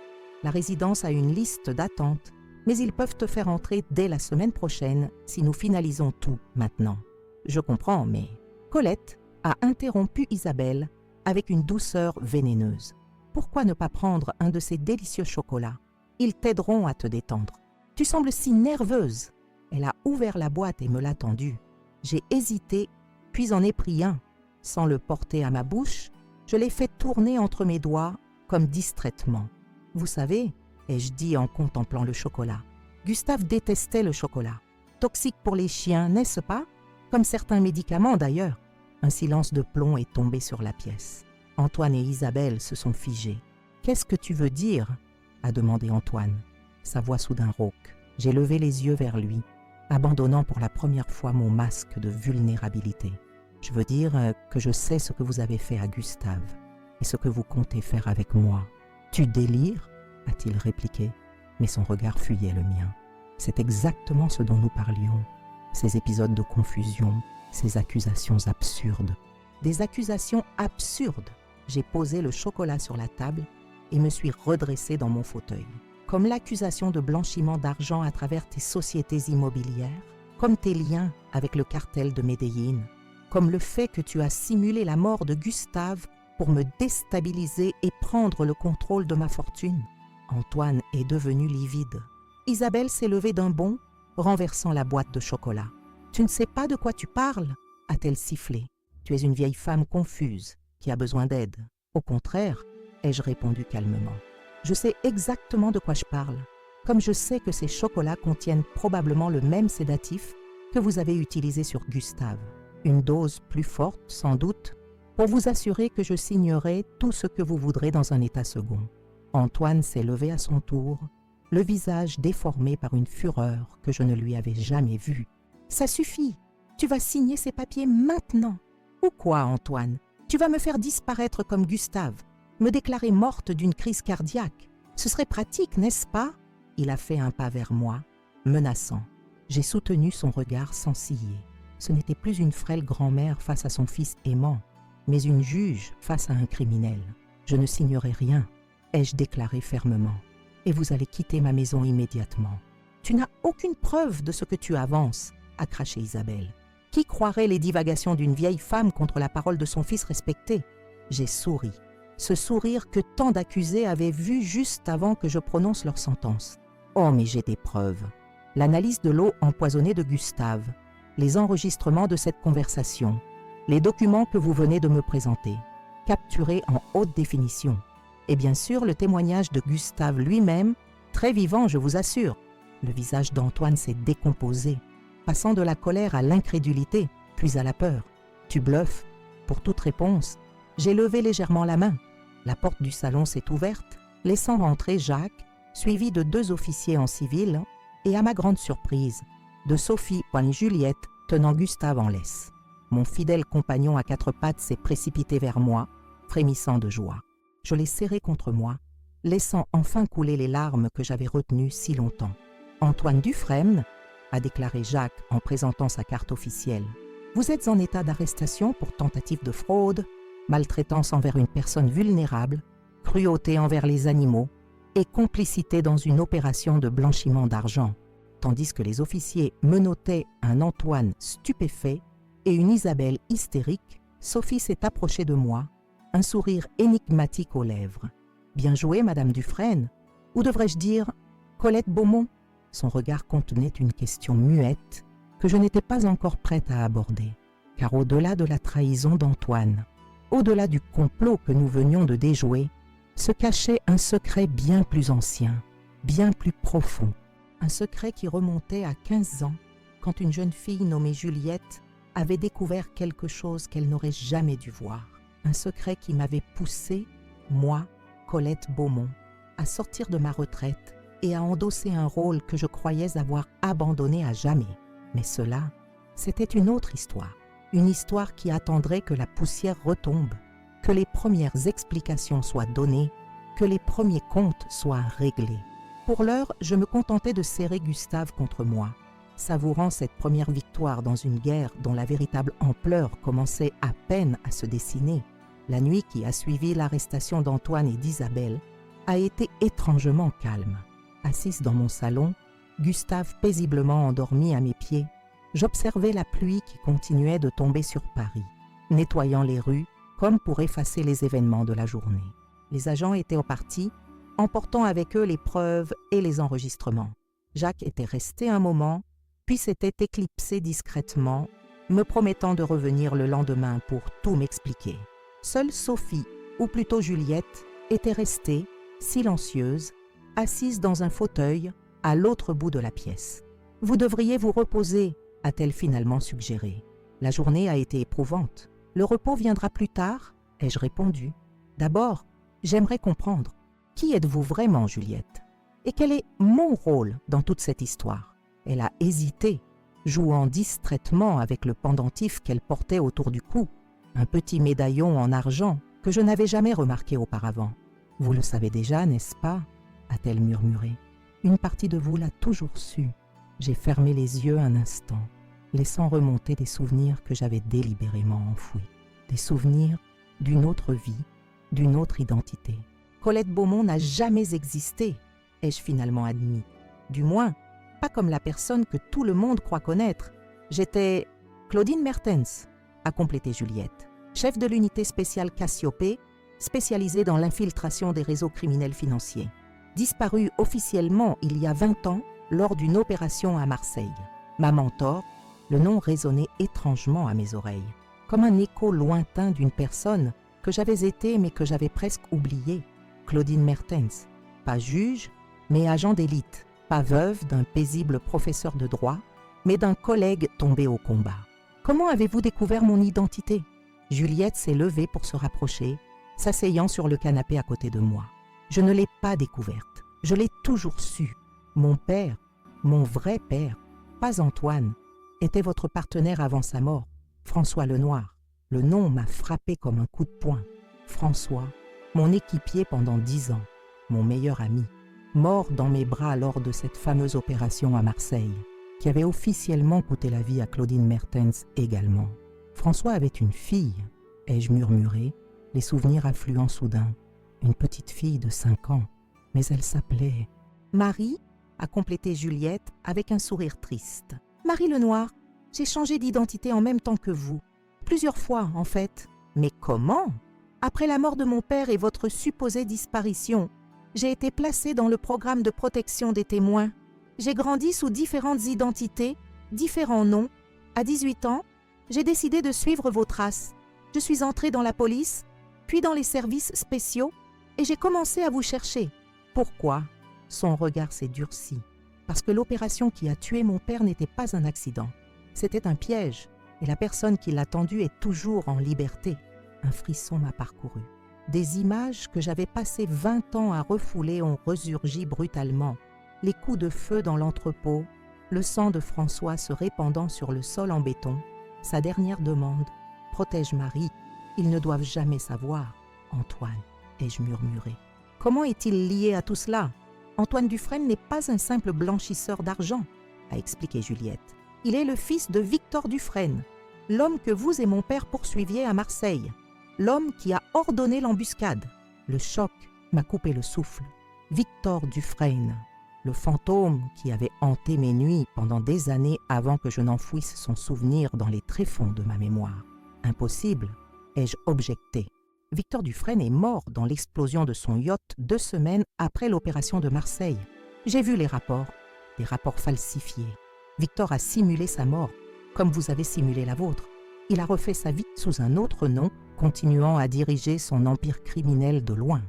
Speaker 1: La résidence a une liste d'attente, mais ils peuvent te faire entrer dès la semaine prochaine si nous finalisons tout maintenant. Je comprends, mais Colette a interrompu Isabelle avec une douceur vénéneuse. Pourquoi ne pas prendre un de ces délicieux chocolats? Ils t'aideront à te détendre. Tu sembles si nerveuse. Elle a ouvert la boîte et me l'a tendue. J'ai hésité, puis en ai pris un. Sans le porter à ma bouche, je l'ai fait tourner entre mes doigts, comme distraitement. « Vous savez, ai-je dit en contemplant le chocolat, Gustave détestait le chocolat. Toxique pour les chiens, n'est-ce pas? Comme certains médicaments d'ailleurs. » Un silence de plomb est tombé sur la pièce. Antoine et Isabelle se sont figés. « Qu'est-ce que tu veux dire ?» a demandé Antoine. Sa voix soudain rauque. J'ai levé les yeux vers lui, abandonnant pour la première fois mon masque de vulnérabilité. « Je veux dire que je sais ce que vous avez fait à Gustave et ce que vous comptez faire avec moi. »« Tu délires ?» a-t-il répliqué, mais son regard fuyait le mien. C'est exactement ce dont nous parlions, ces épisodes de confusion, ces accusations absurdes. Des accusations absurdes. J'ai posé le chocolat sur la table et me suis redressé dans mon fauteuil. Comme l'accusation de blanchiment d'argent à travers tes sociétés immobilières, comme tes liens avec le cartel de Medellín, comme le fait que tu as simulé la mort de Gustave pour me déstabiliser et prendre le contrôle de ma fortune. Antoine est devenu livide. Isabelle s'est levée d'un bond, renversant la boîte de chocolat. « Tu ne sais pas de quoi tu parles ?» a-t-elle sifflé. « Tu es une vieille femme confuse qui a besoin d'aide. »« Au contraire, » ai-je répondu calmement. « Je sais exactement de quoi je parle, comme je sais que ces chocolats contiennent probablement le même sédatif que vous avez utilisé sur Gustave. Une dose plus forte, sans doute, pour vous assurer que je signerai tout ce que vous voudrez dans un état second. » Antoine s'est levé à son tour, le visage déformé par une fureur que je ne lui avais jamais vue. « Ça suffit, tu vas signer ces papiers maintenant. »« Ou quoi, Antoine? Tu vas me faire disparaître comme Gustave, me déclarer morte d'une crise cardiaque. Ce serait pratique, n'est-ce pas ?» Il a fait un pas vers moi, menaçant. J'ai soutenu son regard sans ciller. Ce n'était plus une frêle grand-mère face à son fils aimant, mais une juge face à un criminel. « Je ne signerai rien, » ai-je déclaré fermement. « Et vous allez quitter ma maison immédiatement. »« Tu n'as aucune preuve de ce que tu avances, » a craché Isabelle. « Qui croirait les divagations d'une vieille femme contre la parole de son fils respecté ?» J'ai souri. Ce sourire que tant d'accusés avaient vu juste avant que je prononce leur sentence. « Oh, mais j'ai des preuves. L'analyse de l'eau empoisonnée de Gustave, les enregistrements de cette conversation, les documents que vous venez de me présenter, capturés en haute définition. Et bien sûr, le témoignage de Gustave lui-même, très vivant, je vous assure. » Le visage d'Antoine s'est décomposé, passant de la colère à l'incrédulité, puis à la peur. « Tu bluffes. » Pour toute réponse, j'ai levé légèrement la main. La porte du salon s'est ouverte, laissant rentrer Jacques, suivi de 2 officiers en civil, et à ma grande surprise, de Sophie Juliette tenant Gustave en laisse. Mon fidèle compagnon à 4 pattes s'est précipité vers moi, frémissant de joie. Je l'ai serré contre moi, laissant enfin couler les larmes que j'avais retenues si longtemps. « Antoine Dufresne, » a déclaré Jacques en présentant sa carte officielle. « Vous êtes en état d'arrestation pour tentative de fraude, maltraitance envers une personne vulnérable cruauté envers les animaux et complicité dans une opération de blanchiment d'argent, tandis que les officiers menottaient un Antoine stupéfait et une Isabelle hystérique. Sophie s'est approchée de moi, un sourire énigmatique aux lèvres. « Bien joué, Madame Dufresne, ou devrais-je dire Colette Beaumont ?» Son regard contenait une question muette que je n'étais pas encore prête à aborder, car au-delà de la trahison d'Antoine, au-delà du complot que nous venions de déjouer, se cachait un secret bien plus ancien, bien plus profond, un secret qui remontait à 15 ans, quand une jeune fille nommée Juliette avait découvert quelque chose qu'elle n'aurait jamais dû voir, un secret qui m'avait poussé, moi, Colette Beaumont, à sortir de ma retraite et à endosser un rôle que je croyais avoir abandonné à jamais. Mais cela, c'était une autre histoire, une histoire qui attendrait que la poussière retombe, que les premières explications soient données, que les premiers comptes soient réglés. Pour l'heure, je me contentais de serrer Gustave contre moi, savourant cette première victoire dans une guerre dont la véritable ampleur commençait à peine à se dessiner. La nuit qui a suivi l'arrestation d'Antoine et d'Isabelle a été étrangement calme. Assise dans mon salon, Gustave paisiblement endormi à mes pieds, j'observais la pluie qui continuait de tomber sur Paris, nettoyant les rues comme pour effacer les événements de la journée. Les agents étaient repartis, emportant avec eux les preuves et les enregistrements. Jacques était resté un moment, puis s'était éclipsé discrètement, me promettant de revenir le lendemain pour tout m'expliquer. Seule Sophie, ou plutôt Juliette, était restée, silencieuse, assise dans un fauteuil à l'autre bout de la pièce. « Vous devriez vous reposer », a-t-elle finalement suggéré. « La journée a été éprouvante. Le repos viendra plus tard ?» ai-je répondu. « D'abord, j'aimerais comprendre. Qui êtes-vous vraiment, Juliette? Et quel est mon rôle dans toute cette histoire ?» Elle a hésité, jouant distraitement avec le pendentif qu'elle portait autour du cou, un petit médaillon en argent que je n'avais jamais remarqué auparavant. « Vous le savez déjà, n'est-ce pas ?» a-t-elle murmuré. « Une partie de vous l'a toujours su. » J'ai fermé les yeux un instant, laissant remonter des souvenirs que j'avais délibérément enfouis. Des souvenirs d'une autre vie, d'une autre identité. Colette Beaumont n'a jamais existé, ai-je finalement admis. Du moins, pas comme la personne que tout le monde croit connaître. J'étais Claudine Mertens, a complété Juliette, chef de l'unité spéciale Cassiopée, spécialisée dans l'infiltration des réseaux criminels financiers. Disparue officiellement il y a 20 ans lors d'une opération à Marseille. Ma mentor, le nom résonnait étrangement à mes oreilles, comme un écho lointain d'une personne que j'avais été mais que j'avais presque oubliée. Claudine Mertens, pas juge, mais agent d'élite, pas veuve d'un paisible professeur de droit, mais d'un collègue tombé au combat. Comment avez-vous découvert mon identité? Juliette s'est levée pour se rapprocher, s'asseyant sur le canapé à côté de moi. Je ne l'ai pas découverte, je l'ai toujours su. Mon père, mon vrai père, pas Antoine, était votre partenaire avant sa mort, François Lenoir. Le nom m'a frappé comme un coup de poing. François, mon équipier pendant 10 ans, mon meilleur ami, mort dans mes bras lors de cette fameuse opération à Marseille, qui avait officiellement coûté la vie à Claudine Mertens également. François avait une fille, ai-je murmuré, les souvenirs affluant soudain. Une petite fille de 5 ans, mais elle s'appelait Marie, a complété Juliette avec un sourire triste. Marie Lenoir, j'ai changé d'identité en même temps que vous. Plusieurs fois, en fait. Mais comment? Après la mort de mon père et votre supposée disparition, j'ai été placée dans le programme de protection des témoins. J'ai grandi sous différentes identités, différents noms. À 18 ans, j'ai décidé de suivre vos traces. Je suis entrée dans la police, puis dans les services spéciaux, et j'ai commencé à vous chercher. Pourquoi? Son regard s'est durci. Parce que l'opération qui a tué mon père n'était pas un accident. C'était un piège, et la personne qui l'a tendu est toujours en liberté. Un frisson m'a parcouru. Des images que j'avais passé 20 ans à refouler ont resurgi brutalement. Les coups de feu dans l'entrepôt, le sang de François se répandant sur le sol en béton. Sa dernière demande, « Protège Marie, ils ne doivent jamais savoir. » Antoine, ai-je murmuré. Comment est-il lié à tout cela? Antoine Dufresne n'est pas un simple blanchisseur d'argent, a expliqué Juliette. Il est le fils de Victor Dufresne, l'homme que vous et mon père poursuiviez à Marseille, l'homme qui a ordonné l'embuscade. Le choc m'a coupé le souffle. Victor Dufresne, le fantôme qui avait hanté mes nuits pendant des années avant que je n'enfouisse son souvenir dans les tréfonds de ma mémoire. Impossible, ai-je objecté. Victor Dufresne est mort dans l'explosion de son yacht 2 semaines après l'opération de Marseille. J'ai vu les rapports, des rapports falsifiés. Victor a simulé sa mort, comme vous avez simulé la vôtre. Il a refait sa vie sous un autre nom, continuant à diriger son empire criminel de loin.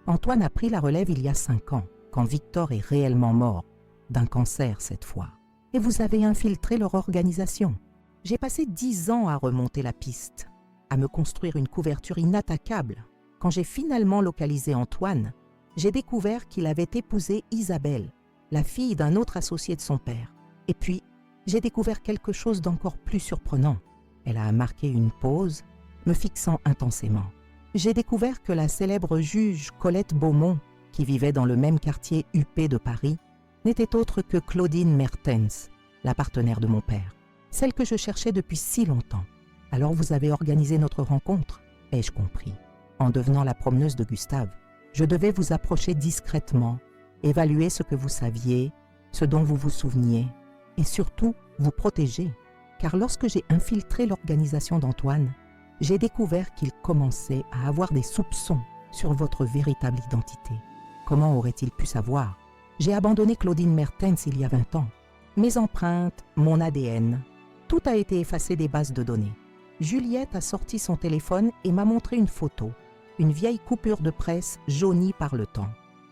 Speaker 1: Antoine a pris la relève il y a 5 ans, quand Victor est réellement mort, d'un cancer cette fois. Et vous avez infiltré leur organisation. J'ai passé 10 ans à remonter la piste, à me construire une couverture inattaquable. Quand j'ai finalement localisé Antoine, j'ai découvert qu'il avait épousé Isabelle, la fille d'un autre associé de son père. Et puis, j'ai découvert quelque chose d'encore plus surprenant. Elle a marqué une pause, me fixant intensément. J'ai découvert que la célèbre juge Colette Beaumont, qui vivait dans le même quartier huppé de Paris, n'était autre que Claudine Mertens, la partenaire de mon père, celle que je cherchais depuis si longtemps. Alors vous avez organisé notre rencontre, ai-je compris. En devenant la promeneuse de Gustave, je devais vous approcher discrètement, évaluer ce que vous saviez, ce dont vous vous souveniez, et surtout vous protéger. Car lorsque j'ai infiltré l'organisation d'Antoine, j'ai découvert qu'il commençait à avoir des soupçons sur votre véritable identité. Comment aurait-il pu savoir? J'ai abandonné Claudine Mertens il y a 20 ans. Mes empreintes, mon ADN, tout a été effacé des bases de données. Juliette a sorti son téléphone et m'a montré une photo, une vieille coupure de presse jaunie par le temps.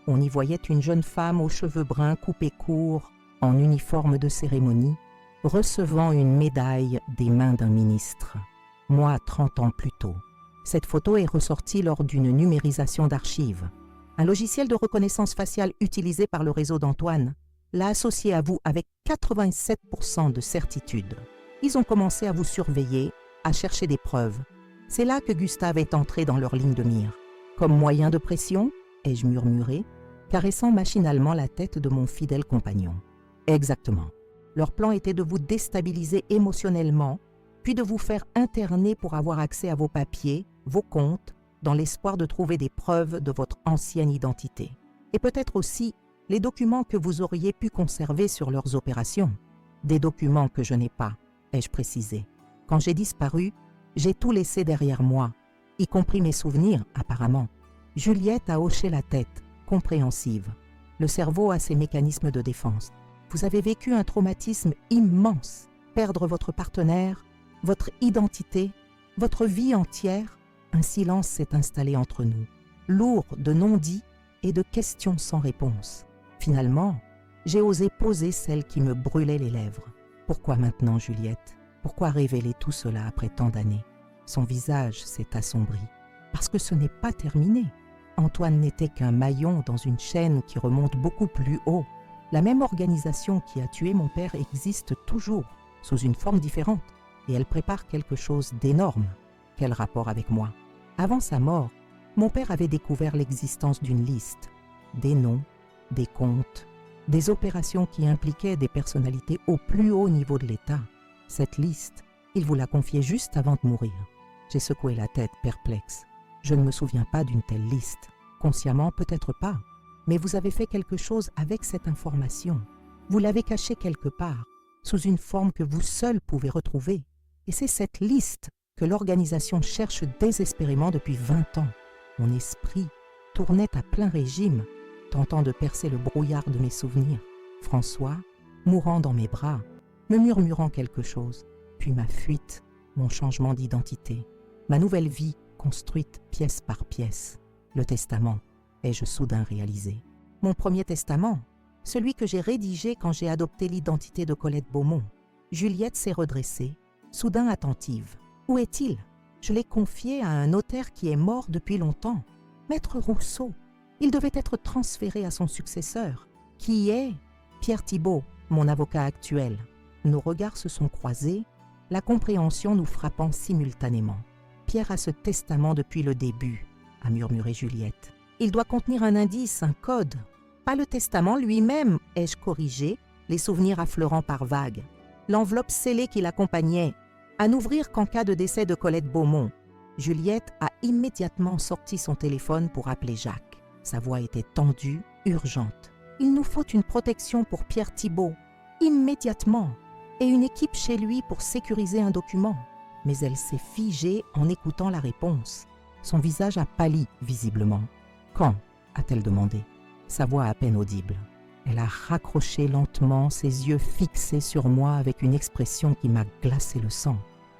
Speaker 1: On y voyait une jeune femme aux cheveux bruns coupés courts, en uniforme de cérémonie, recevant une médaille des mains d'un ministre. Moi, 30 ans plus tôt. Cette photo est ressortie lors d'une numérisation d'archives. Un logiciel de reconnaissance faciale utilisé par le réseau d'Antoine l'a associé à vous avec 87% de certitude. Ils ont commencé à vous surveiller, à chercher des preuves. C'est là que Gustave est entré dans leur ligne de mire. Comme moyen de pression, ai-je murmuré, caressant machinalement la tête de mon fidèle compagnon. Exactement. Leur plan était de vous déstabiliser émotionnellement, puis de vous faire interner pour avoir accès à vos papiers, vos comptes, dans l'espoir de trouver des preuves de votre ancienne identité. Et peut-être aussi les documents que vous auriez pu conserver sur leurs opérations. Des documents que je n'ai pas, ai-je précisé. Quand j'ai disparu, j'ai tout laissé derrière moi, y compris mes souvenirs, apparemment. Juliette a hoché la tête, compréhensive. Le cerveau a ses mécanismes de défense. Vous avez vécu un traumatisme immense. Perdre votre partenaire, votre identité, votre vie entière, un silence s'est installé entre nous, lourd de non-dits et de questions sans réponse. Finalement, j'ai osé poser celle qui me brûlait les lèvres. Pourquoi maintenant, Juliette? Pourquoi révéler tout cela après tant d'années? Son visage s'est assombri. Parce que ce n'est pas terminé. Antoine n'était qu'un maillon dans une chaîne qui remonte beaucoup plus haut. La même organisation qui a tué mon père existe toujours, sous une forme différente, et elle prépare quelque chose d'énorme. Quel rapport avec moi? Avant sa mort, mon père avait découvert l'existence d'une liste, des noms, des comptes, des opérations qui impliquaient des personnalités au plus haut niveau de l'État. Cette liste, il vous l'a confiée juste avant de mourir. J'ai secoué la tête, perplexe. Je ne me souviens pas d'une telle liste. Consciemment, peut-être pas. Mais vous avez fait quelque chose avec cette information. Vous l'avez cachée quelque part, sous une forme que vous seul pouvez retrouver. Et c'est cette liste que l'organisation cherche désespérément depuis 20 ans. Mon esprit tournait à plein régime, tentant de percer le brouillard de mes souvenirs. François, mourant dans mes bras, me murmurant quelque chose, puis ma fuite, mon changement d'identité, ma nouvelle vie construite pièce par pièce. Le testament, ai-je soudain réalisé. Mon premier testament, celui que j'ai rédigé quand j'ai adopté l'identité de Colette Beaumont. Juliette s'est redressée, soudain attentive. Où est-il? Je l'ai confié à un notaire qui est mort depuis longtemps, Maître Rousseau. Il devait être transféré à son successeur, qui est Pierre Thibault, mon avocat actuel. Nos regards se sont croisés, la compréhension nous frappant simultanément. Pierre a ce testament depuis le début, a murmuré Juliette. Il doit contenir un indice, un code. Pas le testament lui-même, ai-je corrigé, les souvenirs affleurant par vagues. L'enveloppe scellée qui l'accompagnait, à n'ouvrir qu'en cas de décès de Colette Beaumont. Juliette a immédiatement sorti son téléphone pour appeler Jacques. Sa voix était tendue, urgente. « Il nous faut une protection pour Pierre Thibault, immédiatement, et une équipe chez lui pour sécuriser un document. » Mais elle s'est figée en écoutant la réponse. Son visage a pâli visiblement. « Quand ?» a-t-elle demandé, sa voix à peine audible. Elle a raccroché lentement, ses yeux fixés sur moi avec une expression qui m'a glacé le sang.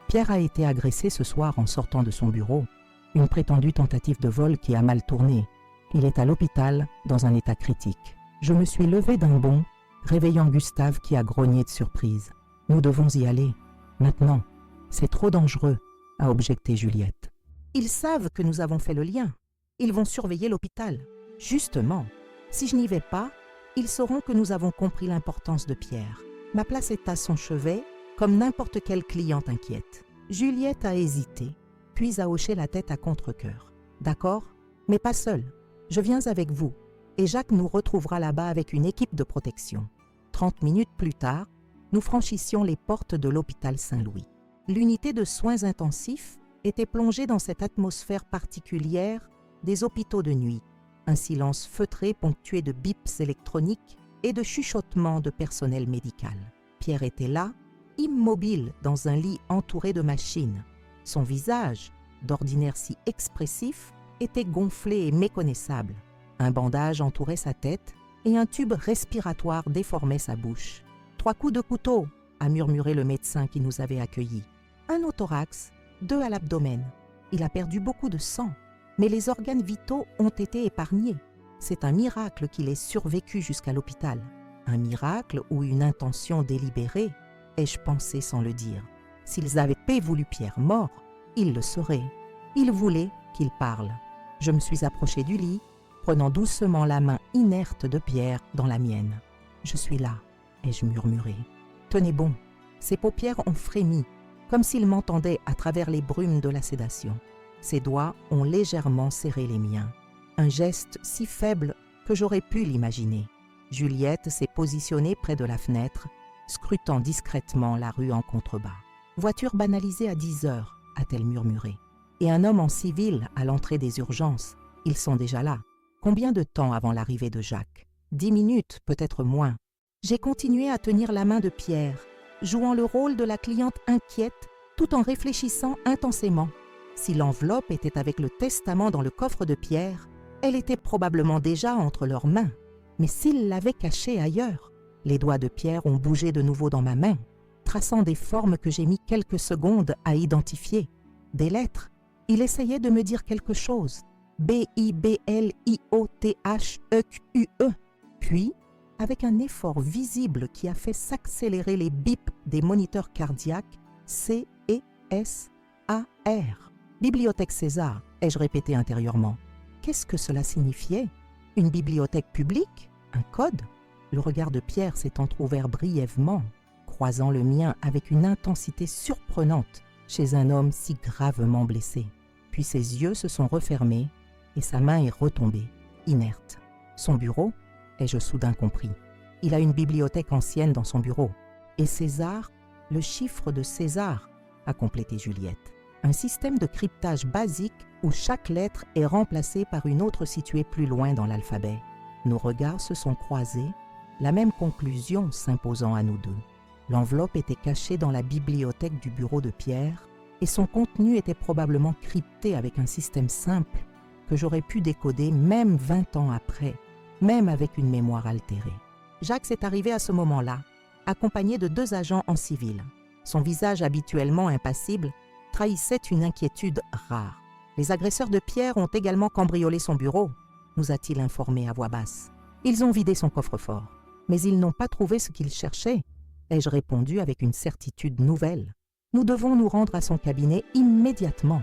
Speaker 1: Pierre a été agressé ce soir en sortant de son bureau. Une prétendue tentative de vol qui a mal tourné. Il est à l'hôpital dans un état critique. Je me suis levée d'un bond, réveillant Gustave qui a grogné de surprise. « Nous devons y aller. Maintenant. C'est trop dangereux », a objecté Juliette. « Ils savent que nous avons fait le lien. Ils vont surveiller l'hôpital. Justement, si je n'y vais pas, ils sauront que nous avons compris l'importance de Pierre. Ma place est à son chevet, comme n'importe quelle cliente inquiète. » Juliette a hésité, puis a hoché la tête à contre-cœur. « D'accord, mais pas seule. Je viens avec vous, et Jacques nous retrouvera là-bas avec une équipe de protection. » 30 minutes plus tard, nous franchissions les portes de l'hôpital Saint-Louis. L'unité de soins intensifs était plongée dans cette atmosphère particulière des hôpitaux de nuit. Un silence feutré ponctué de bips électroniques et de chuchotements de personnel médical. Pierre était là, immobile dans un lit entouré de machines. Son visage, d'ordinaire si expressif, était gonflé et méconnaissable. Un bandage entourait sa tête et un tube respiratoire déformait sa bouche. « 3 coups de couteau !» a murmuré le médecin qui nous avait accueillis. « 1 au thorax, 2 à l'abdomen. Il a perdu beaucoup de sang. Mais les organes vitaux ont été épargnés. C'est un miracle qu'il ait survécu jusqu'à l'hôpital. Un miracle ou une intention délibérée, ai-je pensé sans le dire. S'ils avaient voulu Pierre mort, ils le sauraient. Ils voulaient qu'il parle. Je me suis approchée du lit, prenant doucement la main inerte de Pierre dans la mienne. « Je suis là », ai-je murmuré. « Tenez bon ». Ses paupières ont frémi, comme s'il m'entendait à travers les brumes de la sédation. Ses doigts ont légèrement serré les miens. Un geste si faible que j'aurais pu l'imaginer. Juliette s'est positionnée près de la fenêtre, scrutant discrètement la rue en contrebas. « Voiture banalisée à 10 heures », a-t-elle murmuré. « Et un homme en civil à l'entrée des urgences. Ils sont déjà là. Combien de temps avant l'arrivée de Jacques ? 10 minutes, peut-être moins. » J'ai continué à tenir la main de Pierre, jouant le rôle de la cliente inquiète tout en réfléchissant intensément. Si l'enveloppe était avec le testament dans le coffre de Pierre, elle était probablement déjà entre leurs mains. Mais s'il l'avait cachée ailleurs, les doigts de Pierre ont bougé de nouveau dans ma main, traçant des formes que j'ai mis quelques secondes à identifier. Des lettres. Il essayait de me dire quelque chose. B-I-B-L-I-O-T-H-E-Q-U-E. Puis, avec un effort visible qui a fait s'accélérer les bips des moniteurs cardiaques, C-E-S-A-R. Bibliothèque César, ai-je répété intérieurement. Qu'est-ce que cela signifiait? Une bibliothèque publique? Un code? Le regard de Pierre s'est entrouvert brièvement, croisant le mien avec une intensité surprenante chez un homme si gravement blessé. Puis ses yeux se sont refermés et sa main est retombée, inerte. Son bureau? Ai-je soudain compris. Il a une bibliothèque ancienne dans son bureau. Et César, le chiffre de César, a complété Juliette. Un système de cryptage basique où chaque lettre est remplacée par une autre située plus loin dans l'alphabet. Nos regards se sont croisés, la même conclusion s'imposant à nous deux. L'enveloppe était cachée dans la bibliothèque du bureau de Pierre et son contenu était probablement crypté avec un système simple que j'aurais pu décoder même 20 ans après, même avec une mémoire altérée. Jacques s'est arrivé à ce moment-là, accompagné de 2 agents en civil. Son visage habituellement impassible trahissait une inquiétude rare. Les agresseurs de Pierre ont également cambriolé son bureau, nous a-t-il informé à voix basse. Ils ont vidé son coffre-fort, mais ils n'ont pas trouvé ce qu'ils cherchaient, ai-je répondu avec une certitude nouvelle. Nous devons nous rendre à son cabinet immédiatement.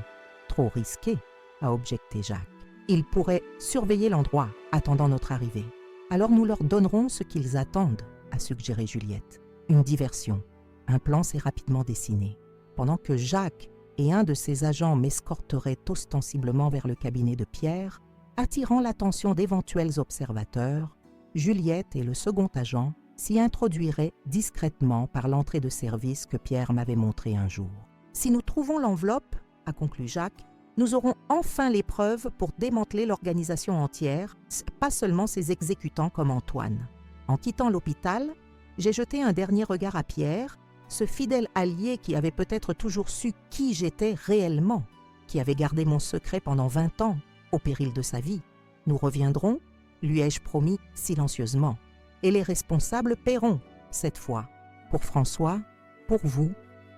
Speaker 1: Trop risqué, a objecté Jacques. Ils pourraient surveiller l'endroit, attendant notre arrivée. Alors nous leur donnerons ce qu'ils attendent, a suggéré Juliette. Une diversion. Un plan s'est rapidement dessiné. Pendant que Jacques et un de ses agents m'escorteraient ostensiblement vers le cabinet de Pierre, attirant l'attention d'éventuels observateurs, Juliette et le second agent s'y introduiraient discrètement par l'entrée de service que Pierre m'avait montrée un jour. « Si nous trouvons l'enveloppe, a conclu Jacques, nous aurons enfin les preuves pour démanteler l'organisation entière, pas seulement ses exécutants comme Antoine. En quittant l'hôpital, j'ai jeté un dernier regard à Pierre, ce fidèle allié qui avait peut-être toujours su qui j'étais réellement, qui avait gardé mon secret pendant 20 ans, au péril de sa vie. Nous reviendrons, lui ai-je promis silencieusement, et les responsables paieront, cette fois, pour François, pour vous,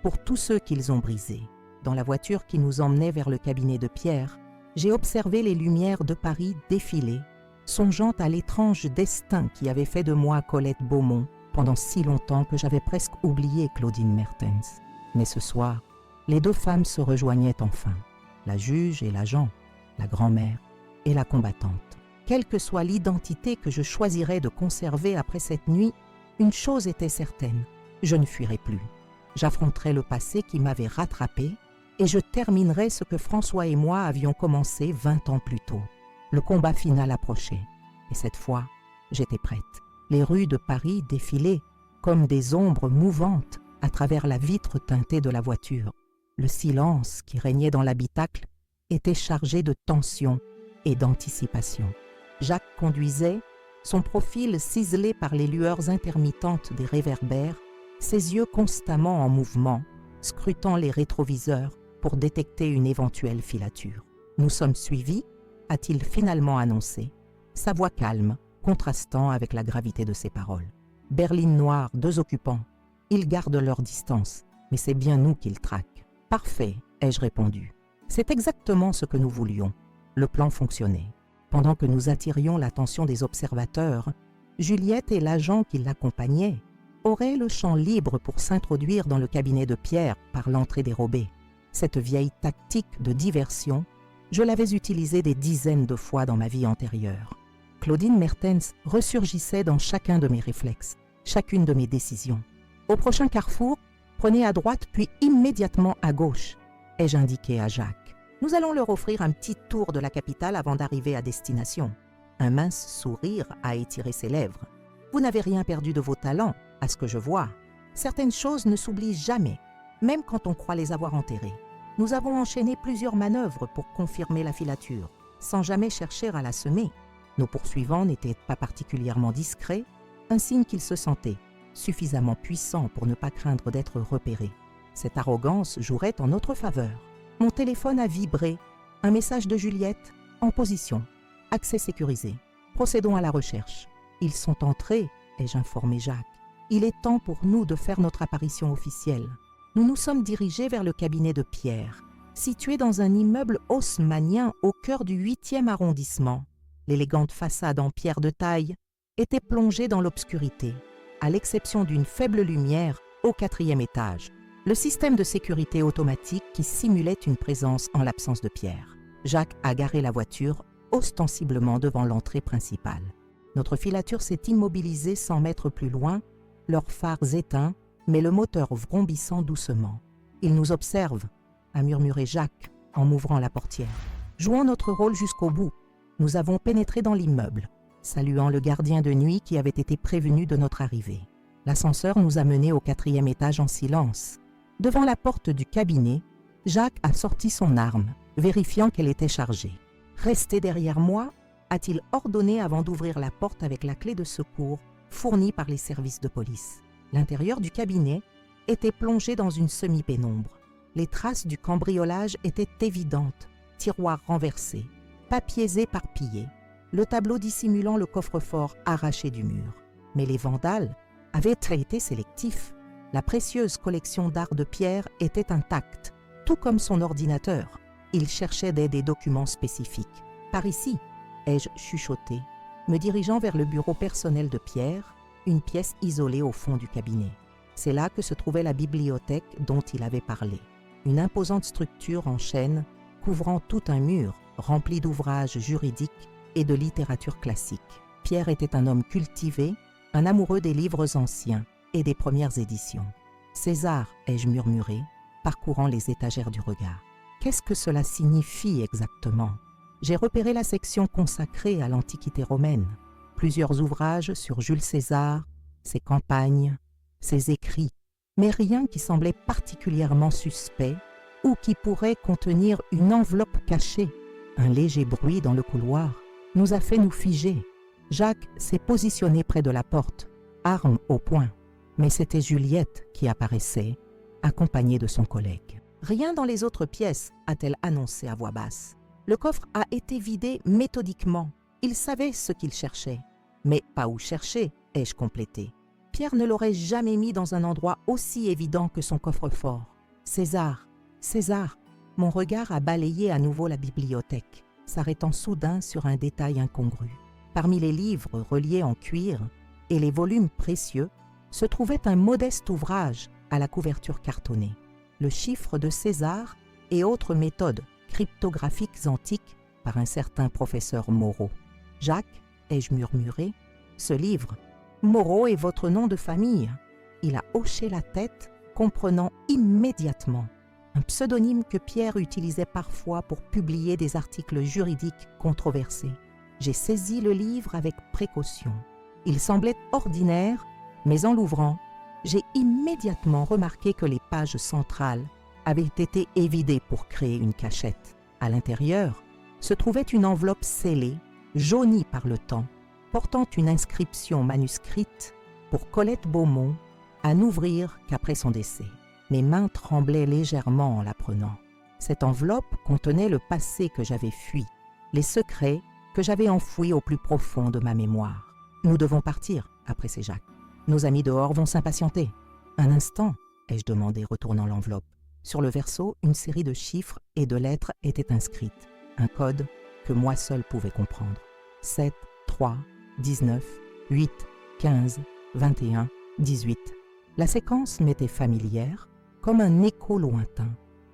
Speaker 1: pour tous ceux qu'ils ont brisés. Dans la voiture qui nous emmenait vers le cabinet de Pierre, j'ai observé les lumières de Paris défiler, songeant à l'étrange destin qui avait fait de moi Colette Beaumont pendant si longtemps que j'avais presque oublié Claudine Mertens. Mais ce soir, les deux femmes se rejoignaient enfin, la juge et l'agent, la grand-mère et la combattante. Quelle que soit l'identité que je choisirais de conserver après cette nuit, une chose était certaine, je ne fuirai plus. J'affronterai le passé qui m'avait rattrapé et je terminerai ce que François et moi avions commencé 20 ans plus tôt. Le combat final approchait et cette fois, j'étais prête. Les rues de Paris défilaient comme des ombres mouvantes à travers la vitre teintée de la voiture. Le silence qui régnait dans l'habitacle était chargé de tension et d'anticipation. Jacques conduisait, son profil ciselé par les lueurs intermittentes des réverbères, ses yeux constamment en mouvement, scrutant les rétroviseurs pour détecter une éventuelle filature. « Nous sommes suivis », a-t-il finalement annoncé, sa voix calme, contrastant avec la gravité de ses paroles. « Berline noire, 2 occupants. Ils gardent leur distance, mais c'est bien nous qu'ils traquent. »« Parfait », ai-je répondu. C'est exactement ce que nous voulions. Le plan fonctionnait. Pendant que nous attirions l'attention des observateurs, Juliette et l'agent qui l'accompagnait auraient le champ libre pour s'introduire dans le cabinet de Pierre par l'entrée dérobée. Cette vieille tactique de diversion, je l'avais utilisée des dizaines de fois dans ma vie antérieure. Claudine Mertens ressurgissait dans chacun de mes réflexes, chacune de mes décisions. Au prochain carrefour, prenez à droite puis immédiatement à gauche, ai-je indiqué à Jacques. Nous allons leur offrir un petit tour de la capitale avant d'arriver à destination. Un mince sourire a étiré ses lèvres. Vous n'avez rien perdu de vos talents, à ce que je vois. Certaines choses ne s'oublient jamais, même quand on croit les avoir enterrées. Nous avons enchaîné plusieurs manœuvres pour confirmer la filature, sans jamais chercher à la semer. Nos poursuivants n'étaient pas particulièrement discrets, un signe qu'ils se sentaient suffisamment puissants pour ne pas craindre d'être repérés. Cette arrogance jouerait en notre faveur. Mon téléphone a vibré. Un message de Juliette. En position. Accès sécurisé. Procédons à la recherche. Ils sont entrés, ai-je informé Jacques. Il est temps pour nous de faire notre apparition officielle. Nous nous sommes dirigés vers le cabinet de Pierre, situé dans un immeuble haussmannien au cœur du 8e arrondissement. L'élégante façade en pierre de taille était plongée dans l'obscurité, à l'exception d'une faible lumière au 4e étage. Le système de sécurité automatique qui simulait une présence en l'absence de Pierre. Jacques a garé la voiture ostensiblement devant l'entrée principale. Notre filature s'est immobilisée 100 mètres plus loin, leurs phares éteints, mais le moteur vrombissant doucement. « Il nous observe », a murmuré Jacques en m'ouvrant la portière. Jouons notre rôle jusqu'au bout. Nous avons pénétré dans l'immeuble, saluant le gardien de nuit qui avait été prévenu de notre arrivée. L'ascenseur nous a menés au 4e étage en silence. Devant la porte du cabinet, Jacques a sorti son arme, vérifiant qu'elle était chargée. « Restez derrière moi », a-t-il ordonné avant d'ouvrir la porte avec la clé de secours fournie par les services de police. L'intérieur du cabinet était plongé dans une semi-pénombre. Les traces du cambriolage étaient évidentes, tiroirs renversés, papiers éparpillés, le tableau dissimulant le coffre-fort arraché du mur. Mais les vandales avaient été sélectifs. La précieuse collection d'art de Pierre était intacte, tout comme son ordinateur. Il cherchait des documents spécifiques. « Par ici », ai-je chuchoté, me dirigeant vers le bureau personnel de Pierre, une pièce isolée au fond du cabinet. C'est là que se trouvait la bibliothèque dont il avait parlé. Une imposante structure en chêne couvrant tout un mur rempli d'ouvrages juridiques et de littérature classique. Pierre était un homme cultivé, un amoureux des livres anciens et des premières éditions. « César », ai-je murmuré, parcourant les étagères du regard. Qu'est-ce que cela signifie exactement ? J'ai repéré la section consacrée à l'Antiquité romaine. Plusieurs ouvrages sur Jules César, ses campagnes, ses écrits, mais rien qui semblait particulièrement suspect, ou qui pourrait contenir une enveloppe cachée. Un léger bruit dans le couloir nous a fait nous figer. Jacques s'est positionné près de la porte, arme au poing, mais c'était Juliette qui apparaissait, accompagnée de son collègue. « Rien dans les autres pièces », a-t-elle annoncé à voix basse. Le coffre a été vidé méthodiquement. Il savait ce qu'il cherchait. Mais pas où chercher, ai-je complété. Pierre ne l'aurait jamais mis dans un endroit aussi évident que son coffre-fort. César, César, mon regard a balayé à nouveau la bibliothèque, s'arrêtant soudain sur un détail incongru. Parmi les livres reliés en cuir et les volumes précieux, se trouvait un modeste ouvrage à la couverture cartonnée. Le chiffre de César et autres méthodes cryptographiques antiques par un certain professeur Moreau. « Jacques, ai-je murmuré, ce livre, Moreau est votre nom de famille. » Il a hoché la tête, comprenant immédiatement. Un pseudonyme que Pierre utilisait parfois pour publier des articles juridiques controversés. J'ai saisi le livre avec précaution. Il semblait ordinaire, mais en l'ouvrant, j'ai immédiatement remarqué que les pages centrales avaient été évidées pour créer une cachette. À l'intérieur se trouvait une enveloppe scellée, jaunie par le temps, portant une inscription manuscrite pour Colette Beaumont, à n'ouvrir qu'après son décès. Mes mains tremblaient légèrement en la prenant. Cette enveloppe contenait le passé que j'avais fui, les secrets que j'avais enfouis au plus profond de ma mémoire. « Nous devons partir », a pressé Jacques. « Nos amis dehors vont s'impatienter. »« Un instant », ai-je demandé, retournant l'enveloppe. Sur le verso, une série de chiffres et de lettres était inscrite. Un code que moi seul pouvais comprendre. 7, 3, 19, 8, 15, 21, 18. La séquence m'était familière, comme un écho lointain.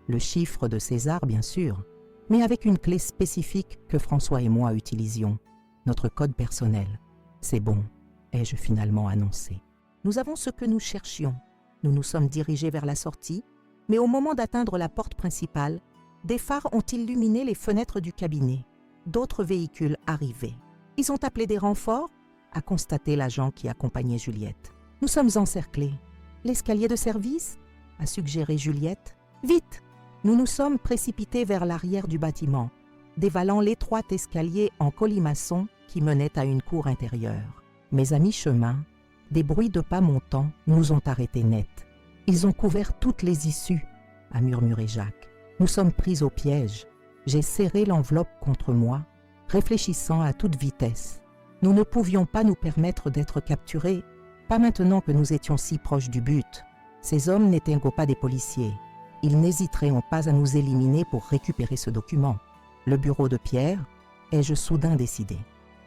Speaker 1: Le chiffre de César, bien sûr, mais avec une clé spécifique que François et moi utilisions, notre code personnel. « C'est bon », ai-je finalement annoncé. Nous avons ce que nous cherchions. Nous nous sommes dirigés vers la sortie, mais au moment d'atteindre la porte principale, des phares ont illuminé les fenêtres du cabinet. D'autres véhicules arrivaient. « Ils ont appelé des renforts ?» a constaté l'agent qui accompagnait Juliette. « Nous sommes encerclés. »« L'escalier de service ?» a suggéré Juliette. « Vite !» Nous nous sommes précipités vers l'arrière du bâtiment, dévalant l'étroit escalier en colimaçon qui menait à une cour intérieure. Mais à mi-chemin, des bruits de pas montants nous ont arrêtés net. « Ils ont couvert toutes les issues » a murmuré Jacques. « Nous sommes pris au piège. » J'ai serré l'enveloppe contre moi, réfléchissant à toute vitesse. Nous ne pouvions pas nous permettre d'être capturés, pas maintenant que nous étions si proches du but. Ces hommes n'étaient pas des policiers. Ils n'hésiteraient pas à nous éliminer pour récupérer ce document. Le bureau de Pierre, ai-je soudain décidé.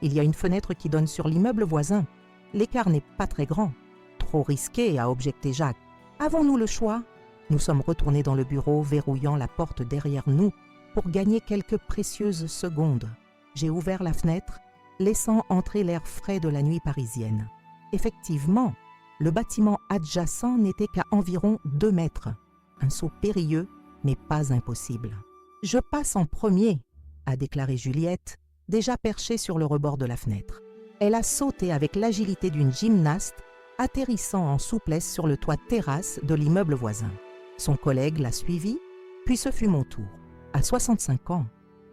Speaker 1: Il y a une fenêtre qui donne sur l'immeuble voisin. L'écart n'est pas très grand. Trop risqué, a objecté Jacques. Avons-nous le choix? Nous sommes retournés dans le bureau, verrouillant la porte derrière nous pour gagner quelques précieuses secondes. J'ai ouvert la fenêtre, laissant entrer l'air frais de la nuit parisienne. Effectivement, le bâtiment adjacent n'était qu'à environ 2 mètres. Un saut périlleux, mais pas impossible. « Je passe en premier », a déclaré Juliette, déjà perchée sur le rebord de la fenêtre. Elle a sauté avec l'agilité d'une gymnaste, atterrissant en souplesse sur le toit terrasse de l'immeuble voisin. Son collègue l'a suivie, puis ce fut mon tour. À 65 ans,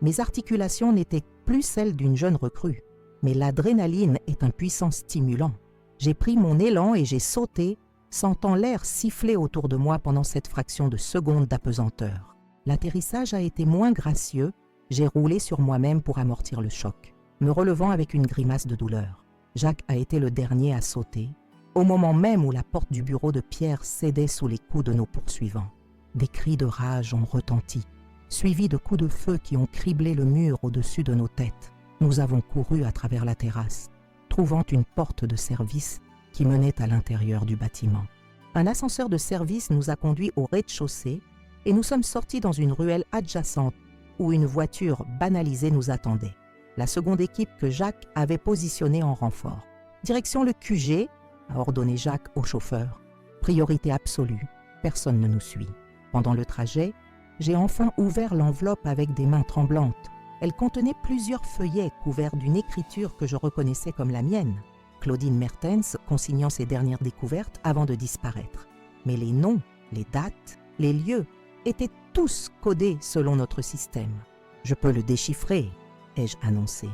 Speaker 1: mes articulations n'étaient plus celles d'une jeune recrue, mais l'adrénaline est un puissant stimulant. J'ai pris mon élan et j'ai sauté, sentant l'air siffler autour de moi pendant cette fraction de seconde d'apesanteur. L'atterrissage a été moins gracieux, j'ai roulé sur moi-même pour amortir le choc, me relevant avec une grimace de douleur. Jacques a été le dernier à sauter, au moment même où la porte du bureau de Pierre cédait sous les coups de nos poursuivants. Des cris de rage ont retenti, suivis de coups de feu qui ont criblé le mur au-dessus de nos têtes. Nous avons couru à travers la terrasse, trouvant une porte de service qui menait à l'intérieur du bâtiment. Un ascenseur de service nous a conduits au rez-de-chaussée et nous sommes sortis dans une ruelle adjacente où une voiture banalisée nous attendait. La seconde équipe que Jacques avait positionnée en renfort. Direction le QG, a ordonné Jacques au chauffeur. Priorité absolue, personne ne nous suit. Pendant le trajet, j'ai enfin ouvert l'enveloppe avec des mains tremblantes. Elle contenait plusieurs feuillets couverts d'une écriture que je reconnaissais comme la mienne. Claudine Mertens consignant ses dernières découvertes avant de disparaître. Mais les noms, les dates, les lieux étaient tous codés selon notre système. Je peux le déchiffrer, ai-je annoncé,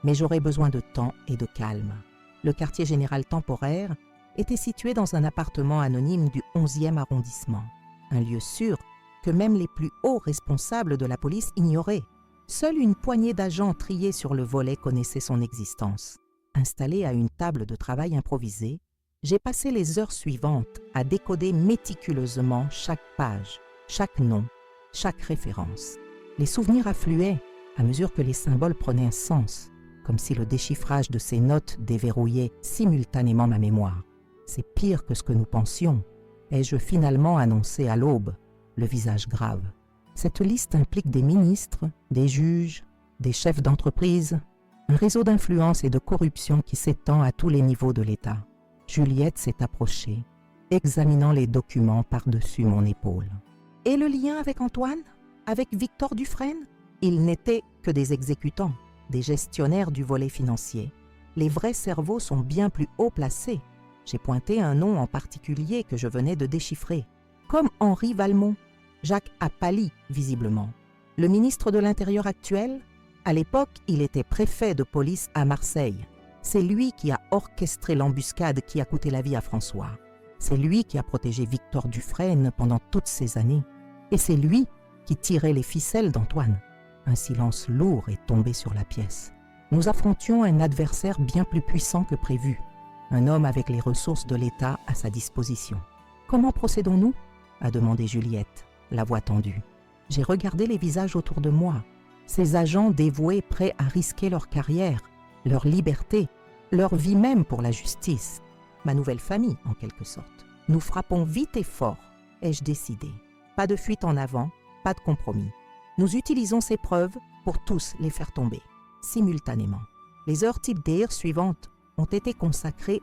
Speaker 1: mais j'aurai besoin de temps et de calme. Le quartier général temporaire était situé dans un appartement anonyme du 11e arrondissement, un lieu sûr que même les plus hauts responsables de la police ignoraient. Seule une poignée d'agents triés sur le volet connaissait son existence. Installé à une table de travail improvisée, j'ai passé les heures suivantes à décoder méticuleusement chaque page, chaque nom, chaque référence. Les souvenirs affluaient à mesure que les symboles prenaient un sens, comme si le déchiffrage de ces notes déverrouillait simultanément ma mémoire. C'est pire que ce que nous pensions, ai-je finalement annoncé à l'aube, le visage grave. Cette liste implique des ministres, des juges, des chefs d'entreprise, un réseau d'influence et de corruption qui s'étend à tous les niveaux de l'État. Juliette s'est approchée, examinant les documents par-dessus mon épaule. Et le lien avec Antoine? Avec Victor Dufresne? Ils n'étaient que des exécutants, des gestionnaires du volet financier. Les vrais cerveaux sont bien plus haut placés. J'ai pointé un nom en particulier que je venais de déchiffrer, comme Henri Valmont. Jacques a pâli, visiblement. Le ministre de l'Intérieur actuel, à l'époque, il était préfet de police à Marseille. C'est lui qui a orchestré l'embuscade qui a coûté la vie à François. C'est lui qui a protégé Victor Dufresne pendant toutes ces années. Et c'est lui qui tirait les ficelles d'Antoine. Un silence lourd est tombé sur la pièce. Nous affrontions un adversaire bien plus puissant que prévu, un homme avec les ressources de l'État à sa disposition. « Comment procédons-nous » a demandé Juliette, la voix tendue. J'ai regardé les visages autour de moi, ces agents dévoués prêts à risquer leur carrière, leur liberté, leur vie même pour la justice. Ma nouvelle famille, en quelque sorte. Nous frappons vite et fort, ai-je décidé. Pas de fuite en avant, pas de compromis. Nous utilisons ces preuves pour tous les faire tomber, simultanément. Les heures type d'heures suivantes ont été consacrées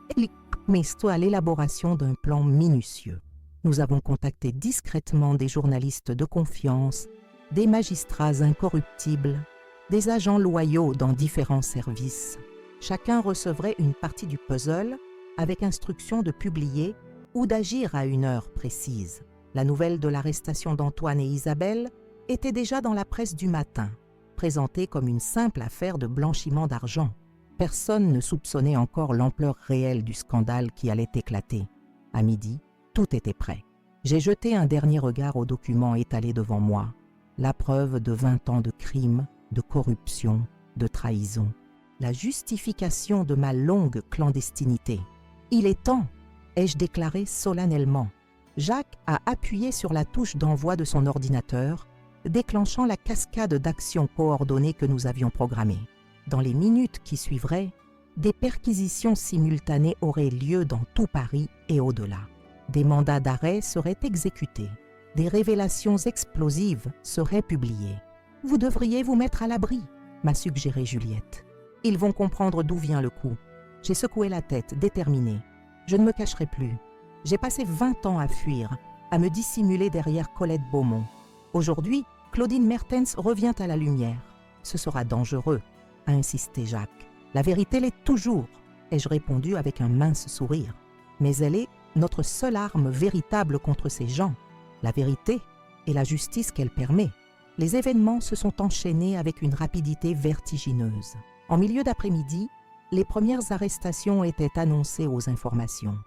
Speaker 1: à l'élaboration d'un plan minutieux. Nous avons contacté discrètement des journalistes de confiance, des magistrats incorruptibles, des agents loyaux dans différents services. Chacun recevrait une partie du puzzle avec instruction de publier ou d'agir à une heure précise. La nouvelle de l'arrestation d'Antoine et Isabelle était déjà dans la presse du matin, présentée comme une simple affaire de blanchiment d'argent. Personne ne soupçonnait encore l'ampleur réelle du scandale qui allait éclater. À midi, tout était prêt. J'ai jeté un dernier regard aux documents étalés devant moi, la preuve de 20 ans de crimes, de corruption, de trahison, la justification de ma longue clandestinité. « Il est temps !» ai-je déclaré solennellement. Jacques a appuyé sur la touche d'envoi de son ordinateur, déclenchant la cascade d'actions coordonnées que nous avions programmées. Dans les minutes qui suivraient, des perquisitions simultanées auraient lieu dans tout Paris et au-delà. Des mandats d'arrêt seraient exécutés. Des révélations explosives seraient publiées. « Vous devriez vous mettre à l'abri », m'a suggéré Juliette. « Ils vont comprendre d'où vient le coup. » J'ai secoué la tête, déterminée. Je ne me cacherai plus. J'ai passé 20 ans à fuir, à me dissimuler derrière Colette Beaumont. Aujourd'hui, Claudine Mertens revient à la lumière. Ce sera dangereux, a insisté Jacques. La vérité l'est toujours, ai-je répondu avec un mince sourire. Mais elle est notre seule arme véritable contre ces gens. La vérité et la justice qu'elle permet. Les événements se sont enchaînés avec une rapidité vertigineuse. En milieu d'après-midi, les premières arrestations étaient annoncées aux informations.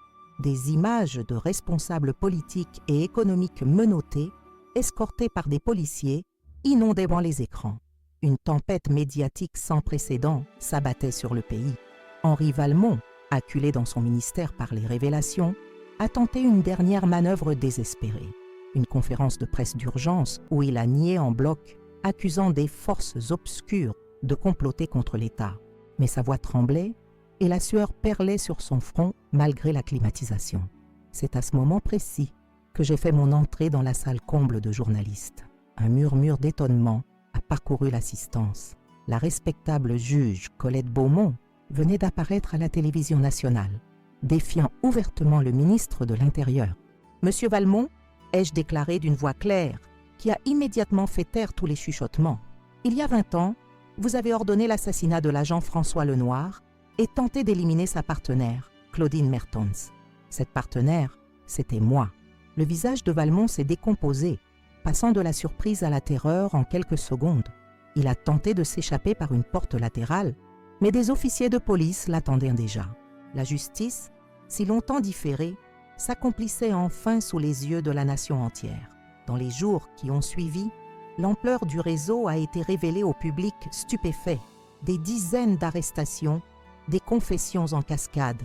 Speaker 1: Des images de responsables politiques et économiques menottés, escortés par des policiers, inondaient les écrans. Une tempête médiatique sans précédent s'abattait sur le pays. Henri Valmont, acculé dans son ministère par les révélations, a tenté une dernière manœuvre désespérée. Une conférence de presse d'urgence où il a nié en bloc, accusant des forces obscures de comploter contre l'État. Mais sa voix tremblait et la sueur perlait sur son front malgré la climatisation. C'est à ce moment précis que j'ai fait mon entrée dans la salle comble de journalistes. Un murmure d'étonnement a parcouru l'assistance. La respectable juge Colette Beaumont venait d'apparaître à la télévision nationale, défiant ouvertement le ministre de l'Intérieur. « Monsieur Valmont », ai-je déclaré d'une voix claire, qui a immédiatement fait taire tous les chuchotements. « Il y a 20 ans, vous avez ordonné l'assassinat de l'agent François Lenoir et tenté d'éliminer sa partenaire, Claudine Mertens. Cette partenaire, c'était moi. » Le visage de Valmont s'est décomposé. passant de la surprise à la terreur en quelques secondes. Il a tenté de s'échapper par une porte latérale, mais des officiers de police l'attendaient déjà. La justice, si longtemps différée, s'accomplissait enfin sous les yeux de la nation entière. Dans les jours qui ont suivi, l'ampleur du réseau a été révélée au public stupéfait. Des dizaines d'arrestations, des confessions en cascade,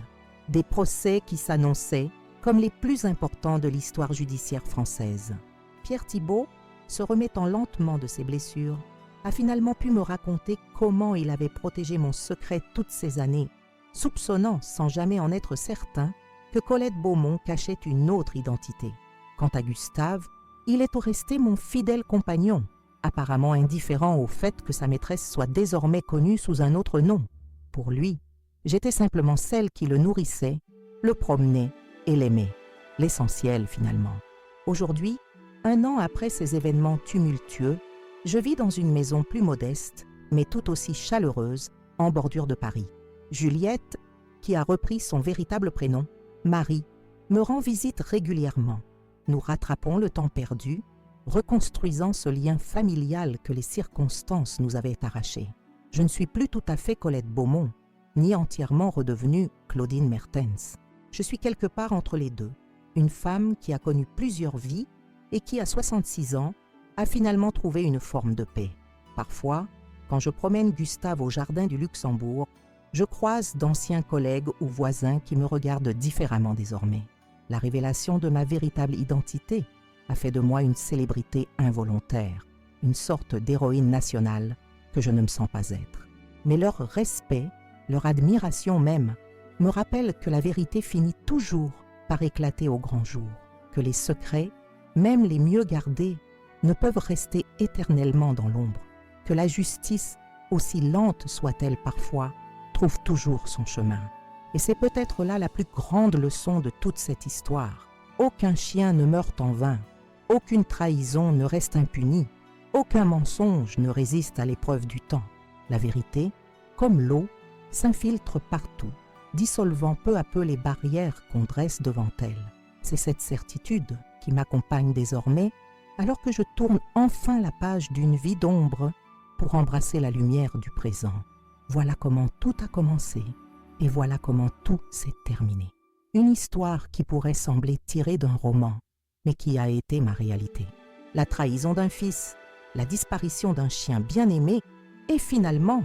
Speaker 1: des procès qui s'annonçaient comme les plus importants de l'histoire judiciaire française. Pierre Thibault, se remettant lentement de ses blessures, a finalement pu me raconter comment il avait protégé mon secret toutes ces années, soupçonnant, sans jamais en être certain, que Colette Beaumont cachait une autre identité. Quant à Gustave, il est resté mon fidèle compagnon, apparemment indifférent au fait que sa maîtresse soit désormais connue sous un autre nom. Pour lui, j'étais simplement celle qui le nourrissait, le promenait et l'aimait. L'essentiel finalement. Aujourd'hui, 1 an après ces événements tumultueux, je vis dans une maison plus modeste, mais tout aussi chaleureuse, en bordure de Paris. Juliette, qui a repris son véritable prénom, Marie, me rend visite régulièrement. Nous rattrapons le temps perdu, reconstruisant ce lien familial que les circonstances nous avaient arraché. Je ne suis plus tout à fait Colette Beaumont, ni entièrement redevenue Claudine Mertens. Je suis quelque part entre les deux, une femme qui a connu plusieurs vies et qui, à 66 ans, a finalement trouvé une forme de paix. Parfois, quand je promène Gustave au jardin du Luxembourg, je croise d'anciens collègues ou voisins qui me regardent différemment désormais. La révélation de ma véritable identité a fait de moi une célébrité involontaire, une sorte d'héroïne nationale que je ne me sens pas être. Mais leur respect, leur admiration même, me rappellent que la vérité finit toujours par éclater au grand jour, que les secrets, même les mieux gardés, ne peuvent rester éternellement dans l'ombre, que la justice, aussi lente soit-elle parfois, trouve toujours son chemin. Et c'est peut-être là la plus grande leçon de toute cette histoire. Aucun chien ne meurt en vain, aucune trahison ne reste impunie, aucun mensonge ne résiste à l'épreuve du temps. La vérité, comme l'eau, s'infiltre partout, dissolvant peu à peu les barrières qu'on dresse devant elle. C'est cette certitude qui m'accompagne désormais, alors que je tourne enfin la page d'une vie d'ombre pour embrasser la lumière du présent. Voilà comment tout a commencé et voilà comment tout s'est terminé. Une histoire qui pourrait sembler tirée d'un roman, mais qui a été ma réalité. La trahison d'un fils, la disparition d'un chien bien-aimé et finalement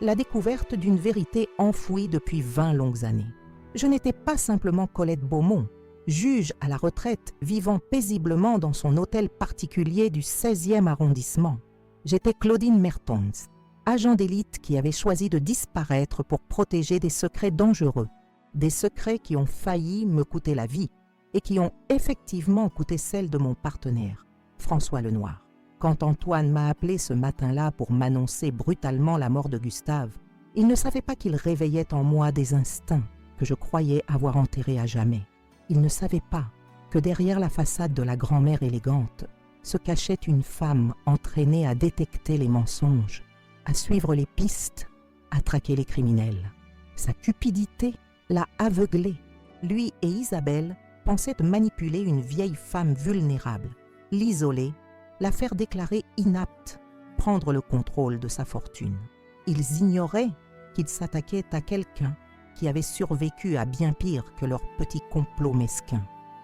Speaker 1: la découverte d'une vérité enfouie depuis 20 longues années. Je n'étais pas simplement Colette Beaumont, juge à la retraite vivant paisiblement dans son hôtel particulier du 16e arrondissement. J'étais Claudine Mertens, agent d'élite qui avait choisi de disparaître pour protéger des secrets dangereux, des secrets qui ont failli me coûter la vie et qui ont effectivement coûté celle de mon partenaire, François Lenoir. Quand Antoine m'a appelé ce matin-là pour m'annoncer brutalement la mort de Gustave, il ne savait pas qu'il réveillait en moi des instincts que je croyais avoir enterrés à jamais. Il ne savait pas que derrière la façade de la grand-mère élégante se cachait une femme entraînée à détecter les mensonges, à suivre les pistes, à traquer les criminels. Sa cupidité l'a aveuglé. Lui et Isabelle pensaient manipuler une vieille femme vulnérable, l'isoler, la faire déclarer inapte, prendre le contrôle de sa fortune. Ils ignoraient qu'ils s'attaquaient à quelqu'un qui avait survécu à bien pire que leur petit complot mesquin.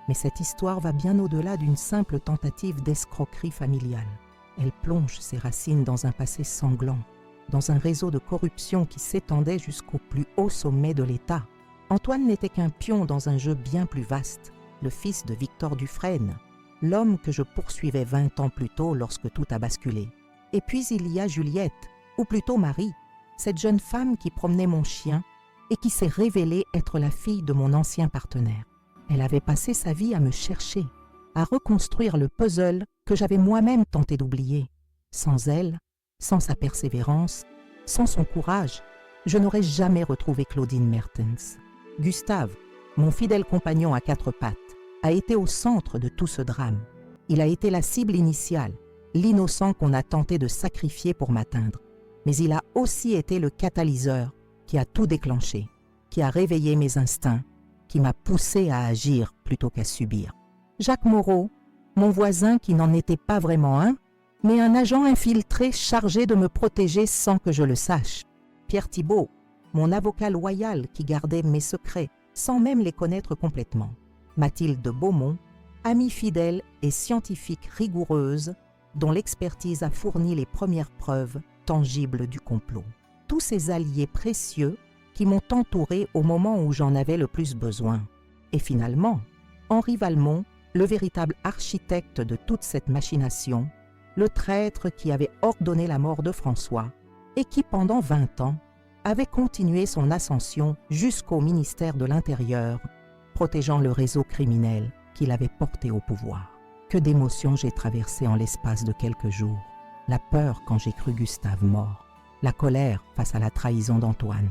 Speaker 1: Mais cette histoire va bien au-delà d'une simple tentative d'escroquerie familiale. Elle plonge ses racines dans un passé sanglant, dans un réseau de corruption qui s'étendait jusqu'au plus haut sommet de l'État. Antoine n'était qu'un pion dans un jeu bien plus vaste, le fils de Victor Dufresne, l'homme que je poursuivais 20 ans plus tôt lorsque tout a basculé. Et puis il y a Juliette, ou plutôt Marie, cette jeune femme qui promenait mon chien et qui s'est révélée être la fille de mon ancien partenaire. Elle avait passé sa vie à me chercher, à reconstruire le puzzle que j'avais moi-même tenté d'oublier. Sans elle, sans sa persévérance, sans son courage, je n'aurais jamais retrouvé Claudine Mertens. Gustave, mon fidèle compagnon à 4 pattes, a été au centre de tout ce drame. Il a été la cible initiale, l'innocent qu'on a tenté de sacrifier pour m'atteindre. Mais il a aussi été le catalyseur qui a tout déclenché, qui a réveillé mes instincts, qui m'a poussé à agir plutôt qu'à subir. Jacques Moreau, mon voisin qui n'en était pas vraiment un, mais un agent infiltré chargé de me protéger sans que je le sache. Pierre Thibault, mon avocat loyal qui gardait mes secrets sans même les connaître complètement. Mathilde Beaumont, amie fidèle et scientifique rigoureuse, dont l'expertise a fourni les premières preuves tangibles du complot. Tous ces alliés précieux qui m'ont entouré au moment où j'en avais le plus besoin. Et finalement, Henri Valmont, le véritable architecte de toute cette machination, le traître qui avait ordonné la mort de François et qui, pendant 20 ans, avait continué son ascension jusqu'au ministère de l'Intérieur, protégeant le réseau criminel qu'il avait porté au pouvoir. Que d'émotions j'ai traversées en l'espace de quelques jours. La peur quand j'ai cru Gustave mort, la colère face à la trahison d'Antoine,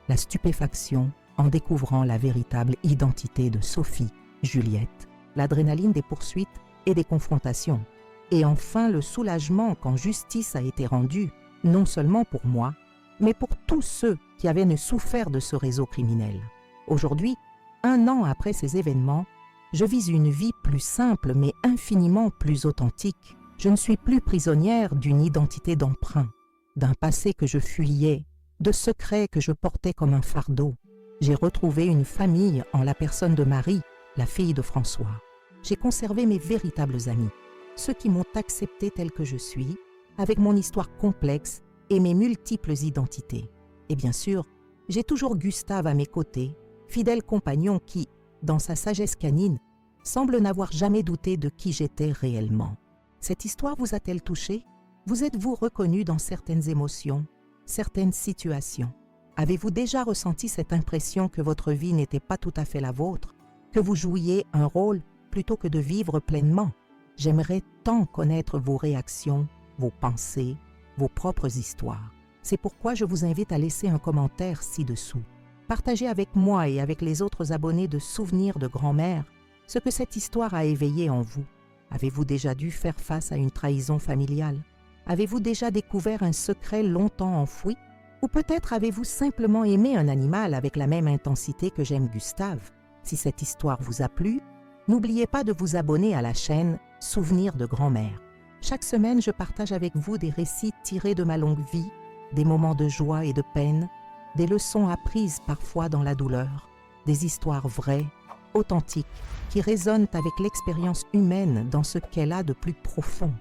Speaker 1: la stupéfaction en découvrant la véritable identité de Sophie, Juliette, l'adrénaline des poursuites et des confrontations, et enfin le soulagement quand justice a été rendue, non seulement pour moi, mais pour tous ceux qui avaient souffert de ce réseau criminel. Aujourd'hui, 1 an après ces événements, je vis une vie plus simple mais infiniment plus authentique. Je ne suis plus prisonnière d'une identité d'emprunt, d'un passé que je fuyais, de secrets que je portais comme un fardeau. J'ai retrouvé une famille en la personne de Marie, la fille de François. J'ai conservé mes véritables amis, ceux qui m'ont accepté tel que je suis, avec mon histoire complexe et mes multiples identités. Et bien sûr, j'ai toujours Gustave à mes côtés, fidèle compagnon qui, dans sa sagesse canine, semble n'avoir jamais douté de qui j'étais réellement. Cette histoire vous a-t-elle touché? Vous êtes-vous reconnu dans certaines émotions, certaines situations? Avez-vous déjà ressenti cette impression que votre vie n'était pas tout à fait la vôtre, que vous jouiez un rôle plutôt que de vivre pleinement? J'aimerais tant connaître vos réactions, vos pensées, vos propres histoires. C'est pourquoi je vous invite à laisser un commentaire ci-dessous. Partagez avec moi et avec les autres abonnés de Souvenirs de grand-mère ce que cette histoire a éveillé en vous. Avez-vous déjà dû faire face à une trahison familiale? Avez-vous déjà découvert un secret longtemps enfoui? Ou peut-être avez-vous simplement aimé un animal avec la même intensité que j'aime Gustave? Si cette histoire vous a plu, n'oubliez pas de vous abonner à la chaîne Souvenirs de grand-mère. Chaque semaine, je partage avec vous des récits tirés de ma longue vie, des moments de joie et de peine, des leçons apprises parfois dans la douleur, des histoires vraies, authentiques, qui résonnent avec l'expérience humaine dans ce qu'elle a de plus profond.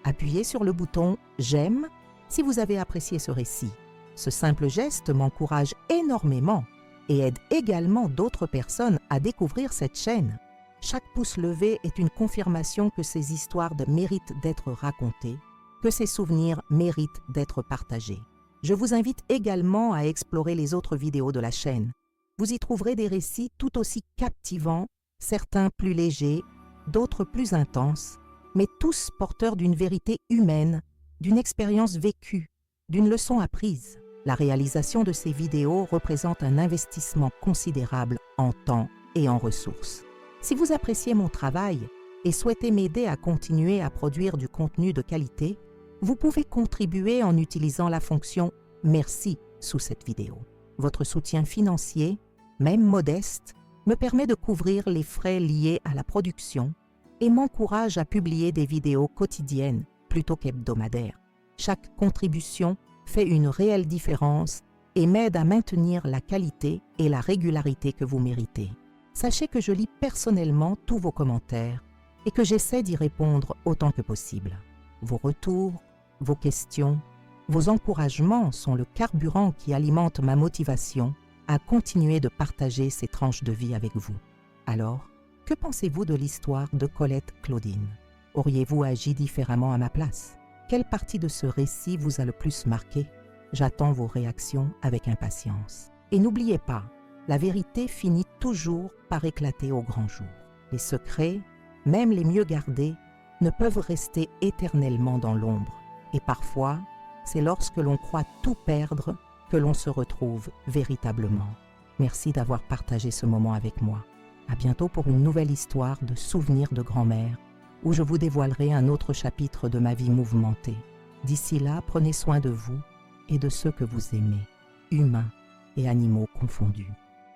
Speaker 1: Appuyez sur le bouton « J'aime » si vous avez apprécié ce récit. Ce simple geste m'encourage énormément et aide également d'autres personnes à découvrir cette chaîne. Chaque pouce levé est une confirmation que ces histoires méritent d'être racontées, que ces souvenirs méritent d'être partagés. Je vous invite également à explorer les autres vidéos de la chaîne. Vous y trouverez des récits tout aussi captivants, certains plus légers, d'autres plus intenses, mais tous porteurs d'une vérité humaine, d'une expérience vécue, d'une leçon apprise. La réalisation de ces vidéos représente un investissement considérable en temps et en ressources. Si vous appréciez mon travail et souhaitez m'aider à continuer à produire du contenu de qualité, vous pouvez contribuer en utilisant la fonction « Merci » sous cette vidéo. Votre soutien financier, même modeste, me permet de couvrir les frais liés à la production et m'encourage à publier des vidéos quotidiennes plutôt qu'hebdomadaires. Chaque contribution fait une réelle différence et m'aide à maintenir la qualité et la régularité que vous méritez. Sachez que je lis personnellement tous vos commentaires et que j'essaie d'y répondre autant que possible. Vos retours, vos questions, vos encouragements sont le carburant qui alimente ma motivation à continuer de partager ces tranches de vie avec vous. Alors, que pensez-vous de l'histoire de Colette Claudine? Auriez-vous agi différemment à ma place? Quelle partie de ce récit vous a le plus marqué? J'attends vos réactions avec impatience. Et n'oubliez pas, la vérité finit toujours par éclater au grand jour. Les secrets, même les mieux gardés, ne peuvent rester éternellement dans l'ombre. Et parfois, c'est lorsque l'on croit tout perdre que l'on se retrouve véritablement. Merci d'avoir partagé ce moment avec moi. À bientôt pour une nouvelle histoire de Souvenirs de grand-mère, où je vous dévoilerai un autre chapitre de ma vie mouvementée. D'ici là, prenez soin de vous et de ceux que vous aimez, humains et animaux confondus.